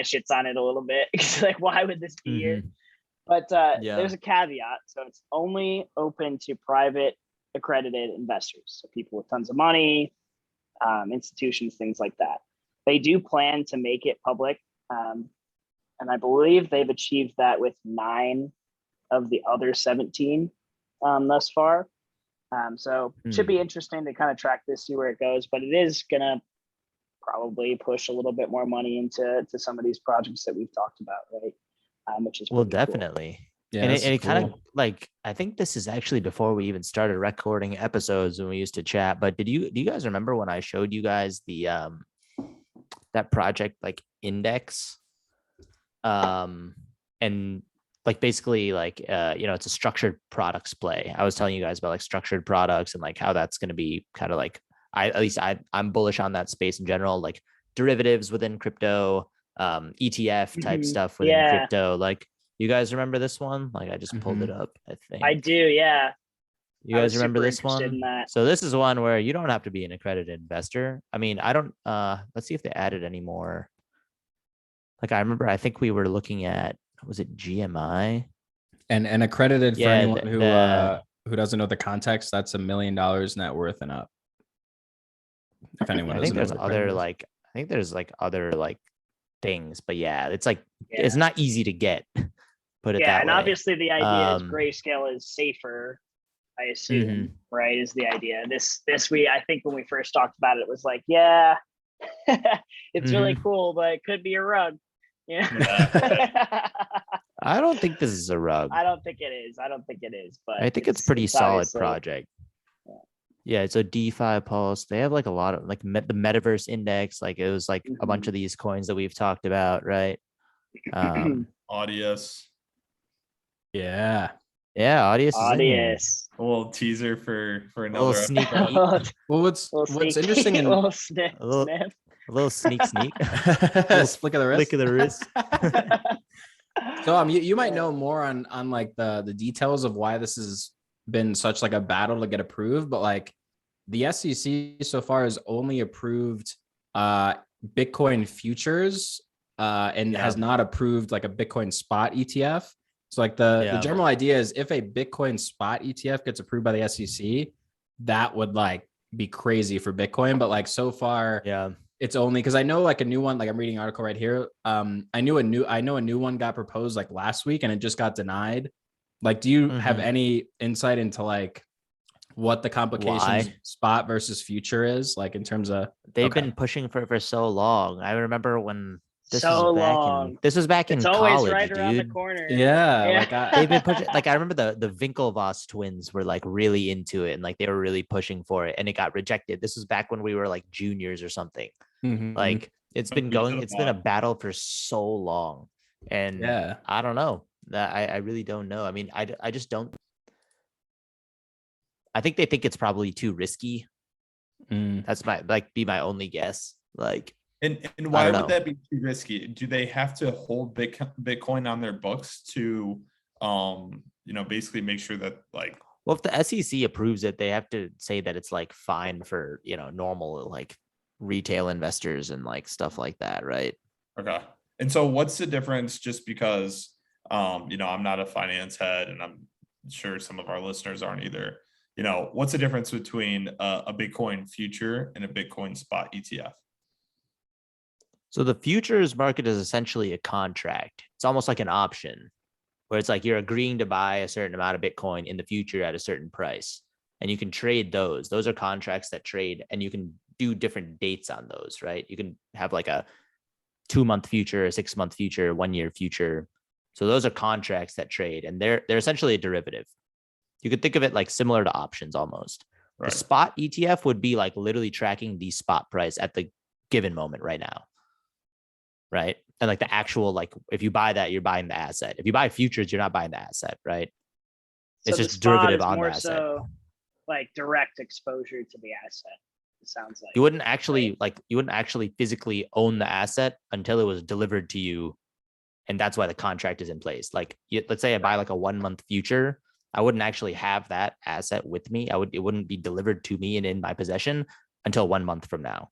of shits on it a little bit. He's like, why would this be here? But there's a caveat. So it's only open to private accredited investors. So people with tons of money, institutions, things like that. They do plan to make it public. And I believe they've achieved that with 9 of the other 17 thus far. So it should be interesting to kind of track this, see where it goes. But it is going to probably push a little bit more money into some of these projects that we've talked about, right? Which is definitely. Cool. Yeah, and it kind of like, I think this is actually before we even started recording episodes when we used to chat. But do you guys remember when I showed you guys the that project like Index, and like basically like it's a structured products play. I was telling you guys about like structured products and like how that's going to be kind of like I'm bullish on that space in general, like derivatives within crypto, ETF type stuff within crypto. Like, you guys remember this one? Like, I just pulled it up, I think. I do, yeah. You guys remember this one? So this is one where you don't have to be an accredited investor. I mean, I don't, let's see if they added any more. Like, I remember, I think we were looking at, was it GMI? And accredited for anyone who doesn't know the context, that's $1 million net worth and up. If anyone I think there's other like, other like things, but yeah, it's like, it's not easy to get. Put it that way. And obviously the idea is Greyscale is safer, I assume, right? Is the idea. This I think when we first talked about it, it was like, yeah, it's really cool, but it could be a rug. Yeah. I don't think this is a rug. I don't think it is, but I think it's pretty solid project. Yeah, it's a DeFi Pulse. They have like a lot of like the Metaverse Index. Like it was like a bunch of these coins that we've talked about, right? Audius. Yeah, Audius. Audius. A little teaser for another little sneak. Well, what's interesting in a little sneak. Flick of the wrist. Flick of the wrist. So you might know more on like the details of why this has been such like a battle to get approved, but like the SEC so far has only approved Bitcoin futures and has not approved like a Bitcoin spot ETF. So like the general idea is if a Bitcoin spot ETF gets approved by the SEC, that would like be crazy for Bitcoin. But like so far, it's only because I know like a new one, like I'm reading an article right here. I know a new one got proposed like last week and it just got denied. Like, do you have any insight into like what the complications spot versus future is like in terms of they've been pushing for so long. I remember when this was back in it's college, always right dude. Around the corner. Like they've been pushing. Like I remember the Winklevoss twins were like really into it and like they were really pushing for it and it got rejected. This was back when we were like juniors or something. Like it's been going. It's been a battle for so long, and I don't know. I really don't know. I mean, I just don't. I think they think it's probably too risky. That's my only guess. Like, and why would that be too risky? Do they have to hold Bitcoin on their books to basically make sure that like. Well, if the SEC approves it, they have to say that it's like fine for, normal like retail investors and like stuff like that, right? Okay. And so what's the difference, just because, I'm not a finance head and I'm sure some of our listeners aren't either, what's the difference between a Bitcoin future and a Bitcoin spot ETF? So the futures market is essentially a contract. It's almost like an option where it's like you're agreeing to buy a certain amount of Bitcoin in the future at a certain price. And you can trade those. Those are contracts that trade, and you can do different dates on those, right? You can have like a 2-month future, a 6-month future, 1-year future. So those are contracts that trade, and they're essentially a derivative. You could think of it like similar to options almost. Right. The spot ETF would be like literally tracking the spot price at the given moment right now. Right. And like the actual, like if you buy that, you're buying the asset. If you buy futures, you're not buying the asset, right? It's just derivative on the asset. So like direct exposure to the asset. It sounds like you wouldn't actually physically own the asset until it was delivered to you. And that's why the contract is in place. Like let's say I buy like a 1-month future. I wouldn't actually have that asset with me. It wouldn't be delivered to me and in my possession until 1 month from now.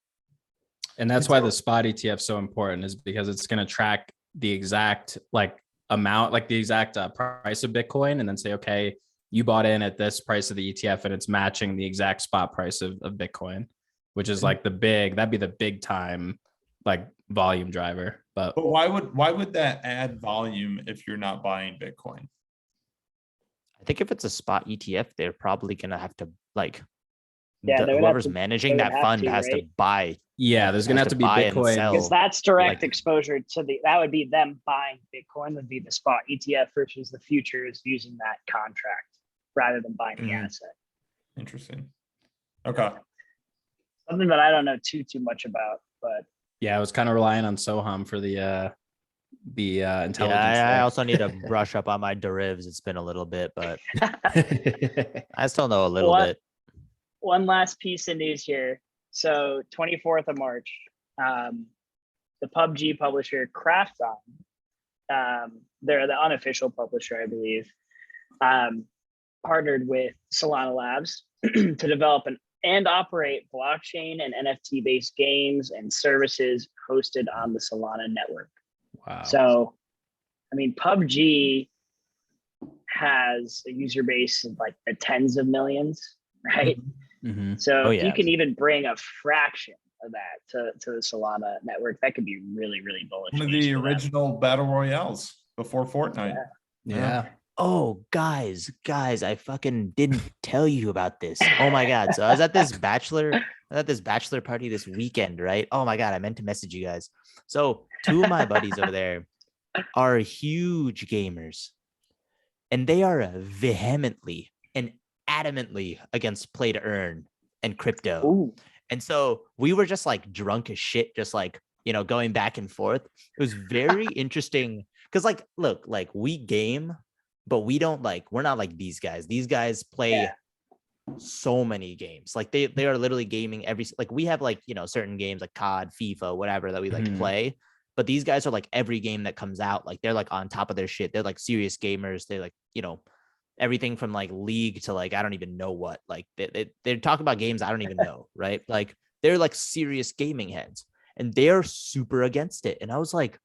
And that's why the spot ETF is so important, is because it's going to track the exact like amount, like the exact price of Bitcoin, and then say, okay, you bought in at this price of the ETF and it's matching the exact spot price of Bitcoin, which is like that'd be the big time like volume driver. But why would that add volume if you're not buying Bitcoin? I think if it's a spot ETF, they're probably going to have to like, whoever's managing that fund has to buy. Yeah, there's going to have to be Bitcoin. Because that's direct exposure to that would be them buying Bitcoin, would be the spot ETF versus the futures using that contract rather than buying the asset. Interesting. Okay. Something that I don't know too much about, but yeah, I was kind of relying on Soham for the intelligence. Yeah, I also need to brush up on my derivatives. It's been a little bit, but I still know a little bit. One last piece of news here. So 24th of March, the PUBG publisher Krafton, they're the unofficial publisher, I believe, partnered with Solana Labs to develop and operate blockchain and NFT-based games and services hosted on the Solana network. Wow. So, I mean, PUBG has a user base of like the tens of millions, right? Mm-hmm. So if you can even bring a fraction of that to the Solana network, that could be really, really bullish. One of the original battle royales before Fortnite. Yeah. Oh, guys, I fucking didn't tell you about this. Oh my God. So I was at this bachelor party this weekend, right? Oh my God, I meant to message you guys. So 2 of my buddies over there are huge gamers, and they are vehemently and adamantly against play to earn and crypto. Ooh. And so we were just like drunk as shit, just like, going back and forth. It was very interesting because like, look, like we game, but we don't we're not like these guys. These guys play so many games. Like they are literally gaming we have certain games like COD, FIFA, whatever that we like to play. But these guys are like every game that comes out, like they're like on top of their shit. They're like serious gamers. They're like, everything from like League to like, I don't even know what, like they're talking about games I don't even know, right? Like they're like serious gaming heads, and they're super against it. And I was like,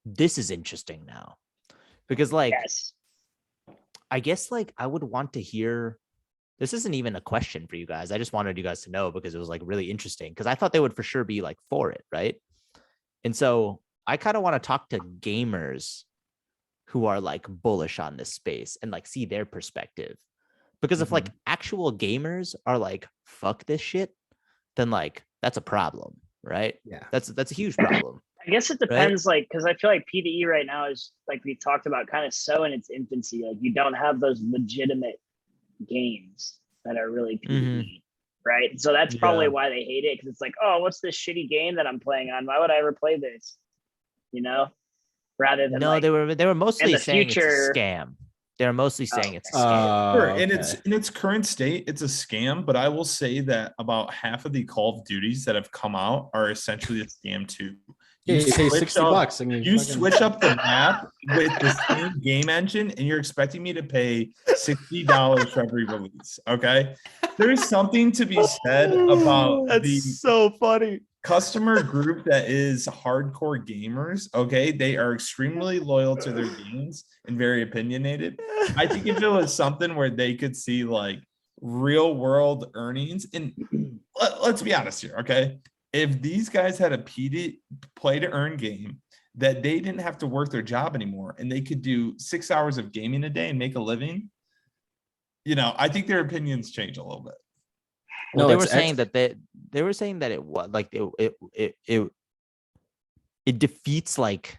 this is interesting now. Because I guess like I would want to hear, this isn't even a question for you guys. I just wanted you guys to know because it was like really interesting, because I thought they would for sure be like for it, right? And so I kind of want to talk to gamers who are like bullish on this space and like see their perspective. Because if like actual gamers are like, fuck this shit, then like that's a problem, right? Yeah. That's a huge problem. I guess it depends, right? Like, because I feel like P2E right now is, like we talked about, kind of so in its infancy. Like, you don't have those legitimate games that are really P2E, right? So that's probably why they hate it, because it's like, oh, what's this shitty game that I'm playing on? Why would I ever play this? Rather than they were mostly saying it's a scam. They're mostly saying it's a scam. Sure. And it's in its current state, it's a scam. But I will say that about half of the Call of Duties that have come out are essentially a scam too. You you pay switch 60 up- bucks and You switch up the map with the same game engine, and you're expecting me to pay $60 for every release. Okay, there's something to be said about the so funny. customer group that is hardcore gamers. Okay, they are extremely loyal to their games and very opinionated. I think if it was something where they could see like real world earnings, and let's be honest here, okay, if these guys had a play to earn game that they didn't have to work their job anymore and they could do 6 hours of gaming a day and make a living, I think their opinions change a little bit. Well, they were saying that they were saying that it was like it defeats the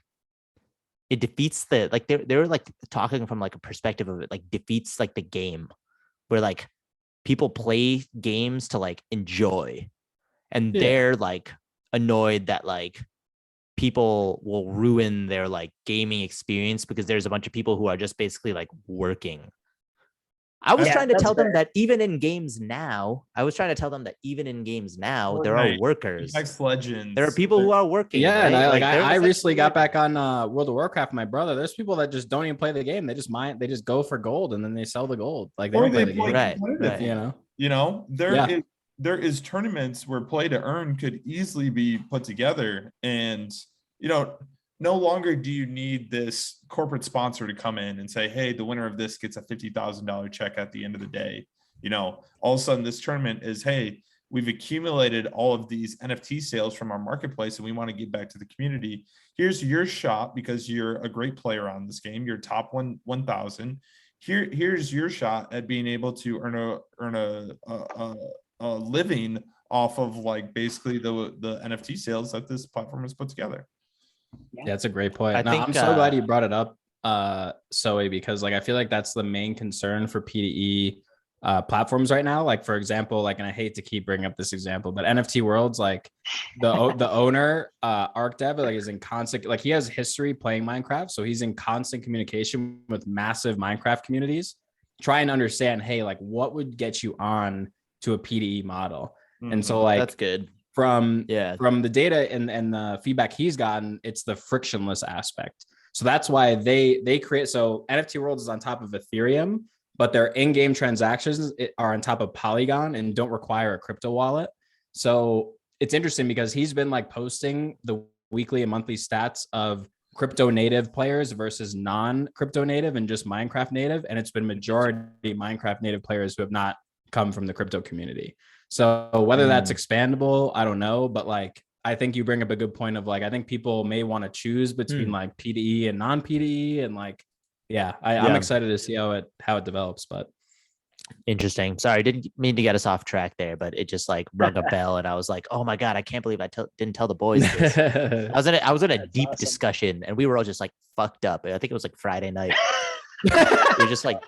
like they were like talking from like a perspective of it like defeats like the game where like people play games to like enjoy, and they're like annoyed that like people will ruin their like gaming experience because there's a bunch of people who are just basically like working. I was trying to tell them that even in games now, there are workers. Apex Legends. There are people who are working. Yeah, right? and I recently got back on World of Warcraft. My brother, there's people that just don't even play the game. They just go for gold and then they sell the gold. Like they don't play the game. Right. There is tournaments where play to earn could easily be put together, and no longer do you need this corporate sponsor to come in and say, hey, the winner of this gets a $50,000 check at the end of the day. All of a sudden this tournament is, hey, we've accumulated all of these NFT sales from our marketplace and we want to give back to the community. Here's your shot because you're a great player on this game. You're top 1,000. Here's your shot at being able to earn a living off of like basically the NFT sales that this platform has put together. Yeah, that's a great point. I'm so glad you brought it up, Zoe, because like I feel like that's the main concern for P2E platforms right now. Like for example, like, and I hate to keep bringing up this example, but NFT Worlds, like the owner, ArcDev, like is in constant, like he has history playing Minecraft, so he's in constant communication with massive Minecraft communities, trying to understand, hey, like what would get you on to a P2E model, and so like that's good. From the data and the feedback he's gotten, it's the frictionless aspect. So that's why they create. So NFT Worlds is on top of Ethereum, but their in-game transactions are on top of Polygon and don't require a crypto wallet. So it's interesting because he's been like posting the weekly and monthly stats of crypto native players versus non-crypto native and just Minecraft native, and it's been majority Minecraft native players who have not come from the crypto community. So whether that's expandable, I don't know, but like I think you bring up a good point of like I think people may want to choose between like P2E and non-P2E, and like I'm excited to see how it develops. But interesting. Sorry, didn't mean to get us off track there, but it just like rung a bell, and I was like, oh my god, I can't believe I didn't tell the boys this. I was in a deep discussion, and we were all just like fucked up. I think it was like Friday night. We're just like.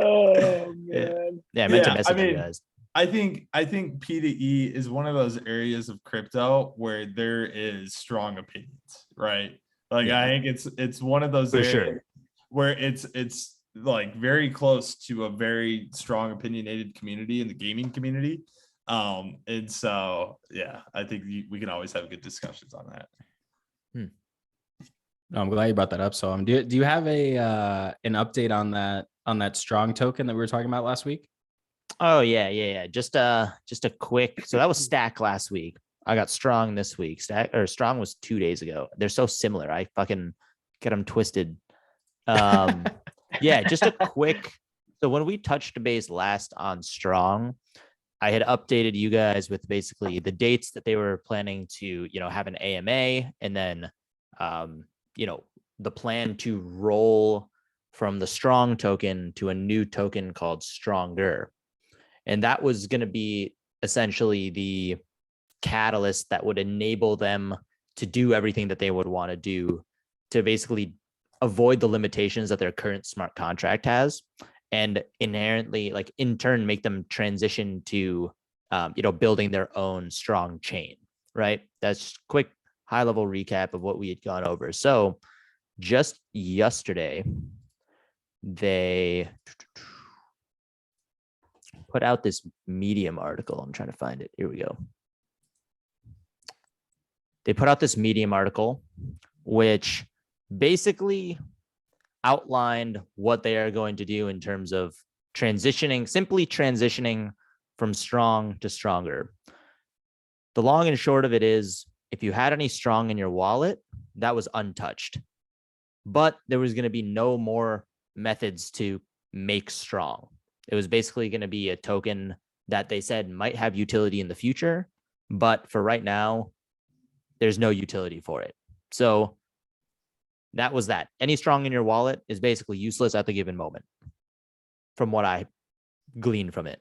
Oh man. I meant to message you guys. I think P2E is one of those areas of crypto where there is strong opinions, right? Like I think it's one of those areas where it's like very close to a very strong opinionated community in the gaming community. And so I think we can always have good discussions on that. No, I'm glad you brought that up. So do you have an update on that strong token that we were talking about last week? Oh yeah. Just a quick. So that was Stack last week. I got Strong this week. Strong was 2 days ago. They're so similar. I fucking get them twisted. Just a quick. So when we touched base last on Strong, I had updated you guys with basically the dates that they were planning to, have an AMA, and then, the plan to roll from the Strong token to a new token called Stronger. And that was going to be essentially the catalyst that would enable them to do everything that they would want to do to basically avoid the limitations that their current smart contract has, and inherently, like in turn, make them transition to, building their own Strong chain, right? That's quick high level recap of what we had gone over. So just yesterday, they put out this Medium article. I'm trying to find it. Here we go. they put out this Medium article, which basically outlined what they are going to do in terms of simply transitioning from strong to stronger. The long and short of it is, if you had any strong in your wallet, that was untouched. But there was going to be no more methods to make strong. It was basically going to be a token that they said might have utility in the future, but for right now, there's no utility for it. So that was that. Any strong in your wallet is basically useless at the given moment, from what I gleaned from it.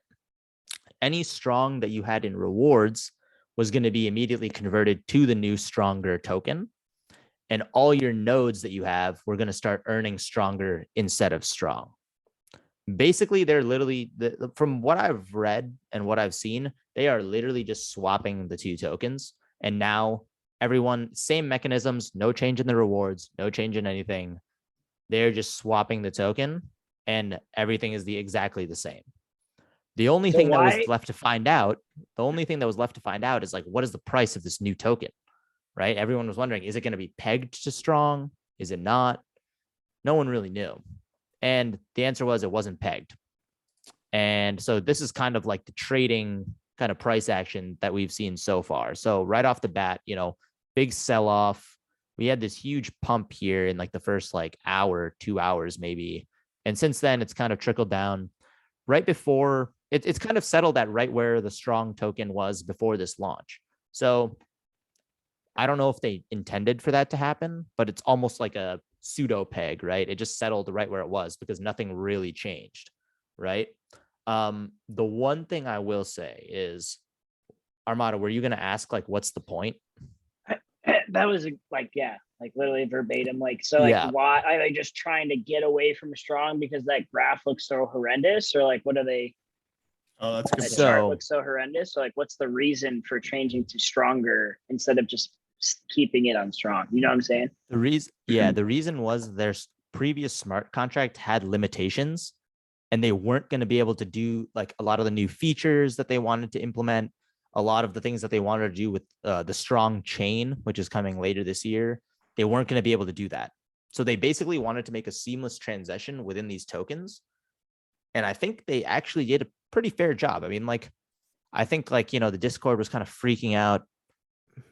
Any strong that you had in rewards was going to be immediately converted to the new stronger token. And all your nodes that you have were going to start earning stronger instead of strong. Basically, they're literally, from what I've read and what I've seen, they are literally just swapping the two tokens. And now everyone, same mechanisms, no change in the rewards, no change in anything. They're just swapping the token and everything is exactly the same. The only thing that was left to find out, is like, what is the price of this new token, right? Everyone was wondering, is it going to be pegged to strong? Is it not? No one really knew. And the answer was it wasn't pegged. And so this is kind of like the trading kind of price action that we've seen so far. So right off the bat, big sell off. We had this huge pump here in like the first like hour, 2 hours maybe. And since then, it's kind of trickled down. Right before, it's kind of settled at right where the strong token was before this launch. So I don't know if they intended for that to happen, but it's almost like a pseudo peg, right? It just settled right where it was because nothing really changed, right? The one thing I will say is, Armada, were you going to ask like, what's the point? That was like literally verbatim. Why are they just trying to get away from strong because that graph looks so horrendous, or like, what are they? Oh, that's good. That chart looks so horrendous. So like, what's the reason for changing to stronger instead of just keeping it on strong? You know what I'm saying? The reason was their previous smart contract had limitations, and they weren't going to be able to do like a lot of the new features that they wanted to implement, a lot of the things that they wanted to do with the strong chain, which is coming later this year. They weren't going to be able to do that. So they basically wanted to make a seamless transition within these tokens. And I think they actually did a pretty fair job. I mean, like, I think like, the Discord was kind of freaking out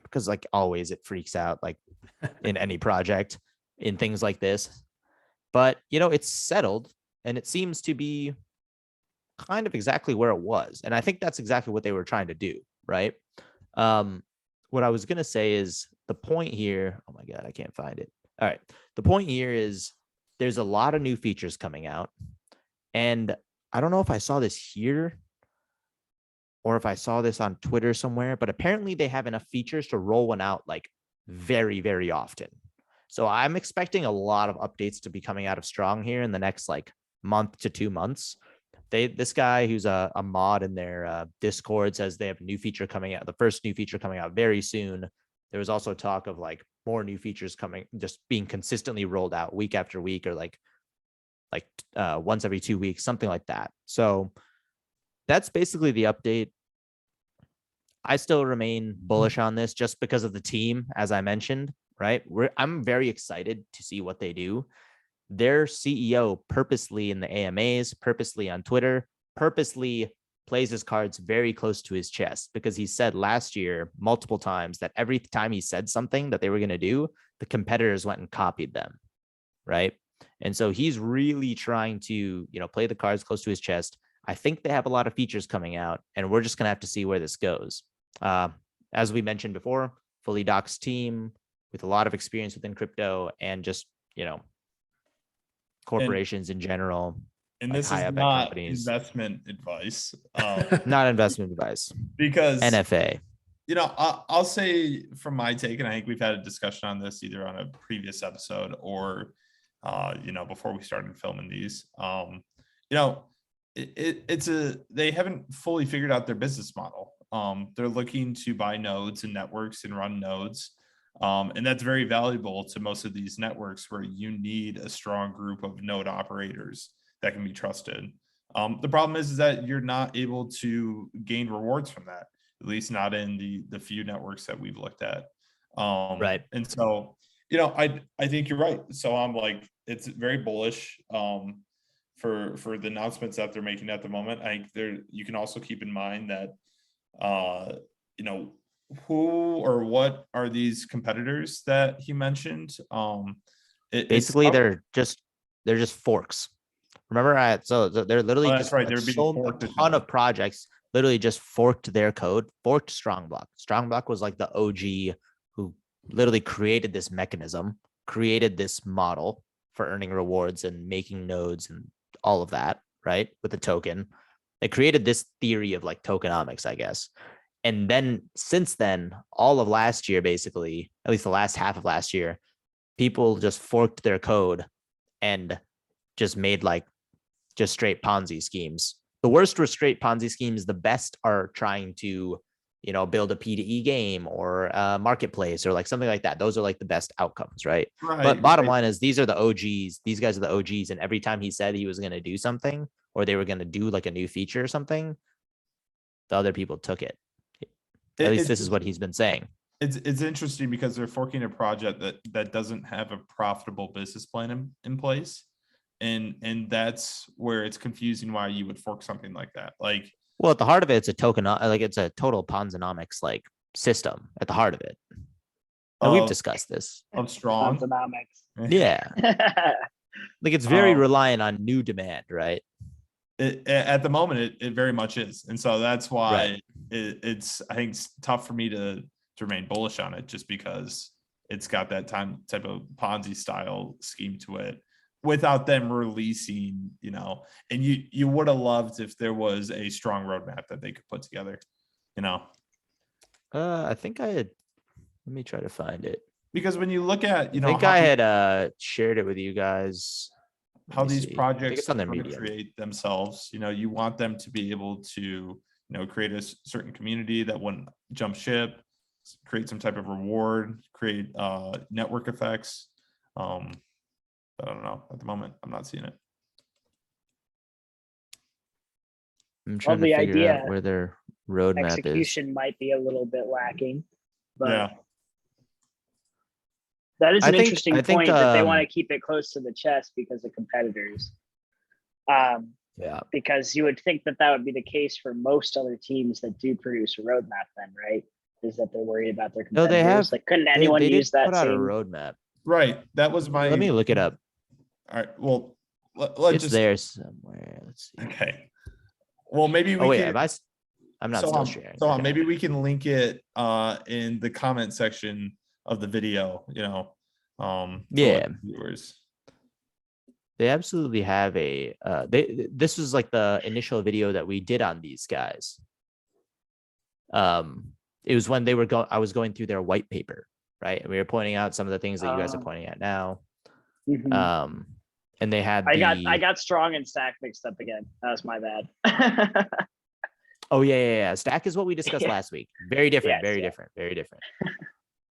because like always it freaks out like in any project in things like this. But, it's settled and it seems to be kind of exactly where it was. And I think that's exactly what they were trying to do, right? What I was going to say is the point here. Oh my God, I can't find it. All right. The point here is there's a lot of new features coming out. And I don't know if I saw this here or if I saw this on Twitter somewhere, but apparently they have enough features to roll one out like very, very often. So I'm expecting a lot of updates to be coming out of Strong here in the next like month to 2 months. This guy who's a mod in their Discord says they have a new feature coming out, the first new feature coming out very soon. There was also talk of like more new features coming, just being consistently rolled out week after week, or like once every 2 weeks, something like that. So that's basically the update. I still remain bullish on this just because of the team, as I mentioned, right? I'm very excited to see what they do. Their CEO purposely in the AMAs, purposely on Twitter, purposely plays his cards very close to his chest, because he said last year multiple times that every time he said something that they were going to do, the competitors went and copied them, right? And so he's really trying to, play the cards close to his chest. I think they have a lot of features coming out, and we're just going to have to see where this goes. As we mentioned before, fully doxed team with a lot of experience within crypto and just, corporations in general. And this is not investment advice. Not investment advice. Because NFA. I'll say from my take, and I think we've had a discussion on this either on a previous episode or, before we started filming these. They haven't fully figured out their business model. They're looking to buy nodes and networks and run nodes. And that's very valuable to most of these networks where you need a strong group of node operators that can be trusted. The problem is that you're not able to gain rewards from that, at least not in the few networks that we've looked at. Right. And so, you know, I think you're right. So I'm like, it's very bullish for the announcements that they're making at the moment. I think you can also keep in mind that you know, who or what are these competitors that he mentioned? Basically, they're just forks. Remember, so they're literally that's right. They're being a ton of projects literally just forked their code, forked Strongblock. Strongblock was like the OG who literally created this mechanism, created this model for earning rewards and making nodes and all of that, right? With the token. They created this theory of like tokenomics, I guess. And then since then, all of last year, basically, at least the last half of last year, people just forked their code and just made like just straight Ponzi schemes. The worst were straight Ponzi schemes. The best are trying to, you know, build a P2E game or a marketplace or like something like that. Those are like the best outcomes, right? But bottom line is these are the OGs. These guys are the OGs. And every time he said he was going to do something or they were going to do like a new feature or something, the other people took it. At least this is what he's been saying. It's interesting because they're forking a project that doesn't have a profitable business plan in place. And that's where it's confusing why you would fork something like that. Like, well, at the heart of it, it's a token, like it's a total Ponzonomics like system at the heart of it. And we've discussed this. Of Strong. Ponzonomics. Yeah. Like it's very reliant on new demand, right? At the moment, it very much is. And so that's why it's, I think it's tough for me to remain bullish on it just because it's got that type of Ponzi style scheme to it without them releasing, you know, and you would have loved if there was a strong roadmap that they could put together, you know. I think I had, let me try to find it. Because when you look at, you know, I think I had shared it with you guys. How these projects create themselves, you know, you want them to be able to, you know, create a certain community that wouldn't jump ship, create some type of reward, create network effects. But I don't know. At the moment, I'm not seeing it. I'm trying to figure out where their roadmap execution might be a little bit lacking, but yeah, that is an interesting point that they want to keep it close to the chest because of competitors. Yeah, because you would think that that would be the case for most other teams that do produce a roadmap. Then, right? Is that they're worried about their competitors? No, they have. Like, couldn't anyone use that? Put out a roadmap. Right. That was my. Let me look it up. All right. Well, it's there somewhere. Let's see. Okay. Well, maybe we can. I'm not still sharing. So maybe we can link it in the comment section of the video. You know, yeah. Viewers. They absolutely have a. This was like the initial video that we did on these guys. It was when they were I was going through their white paper, right? And we were pointing out some of the things that you guys are pointing at now. Mm-hmm. And they had I got Strong and Stack mixed up again. That was my bad. Oh yeah. Stack is what we discussed last week. Very different, very different.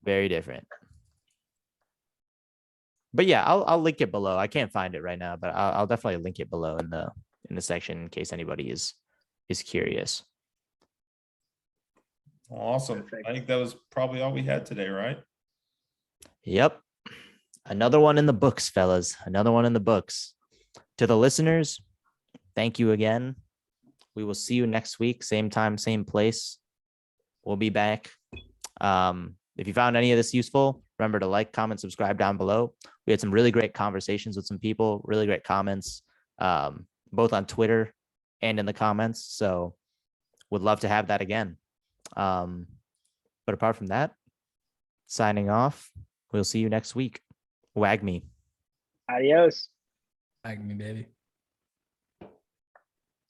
Very different. But yeah, I'll link it below. I can't find it right now, but I'll definitely link it below in the section in case anybody is curious. Awesome. Perfect. I think that was probably all we had today, right? Yep. Another one in the books, fellas. Another one in the books. To the listeners, thank you again. We will see you next week. Same time, same place. We'll be back. If you found any of this useful, remember to like, comment, subscribe down below. We had some really great conversations with some people, really great comments, both on Twitter and in the comments. So would love to have that again. But apart from that, signing off. We'll see you next week. Wag me. Adios. Wag me, baby.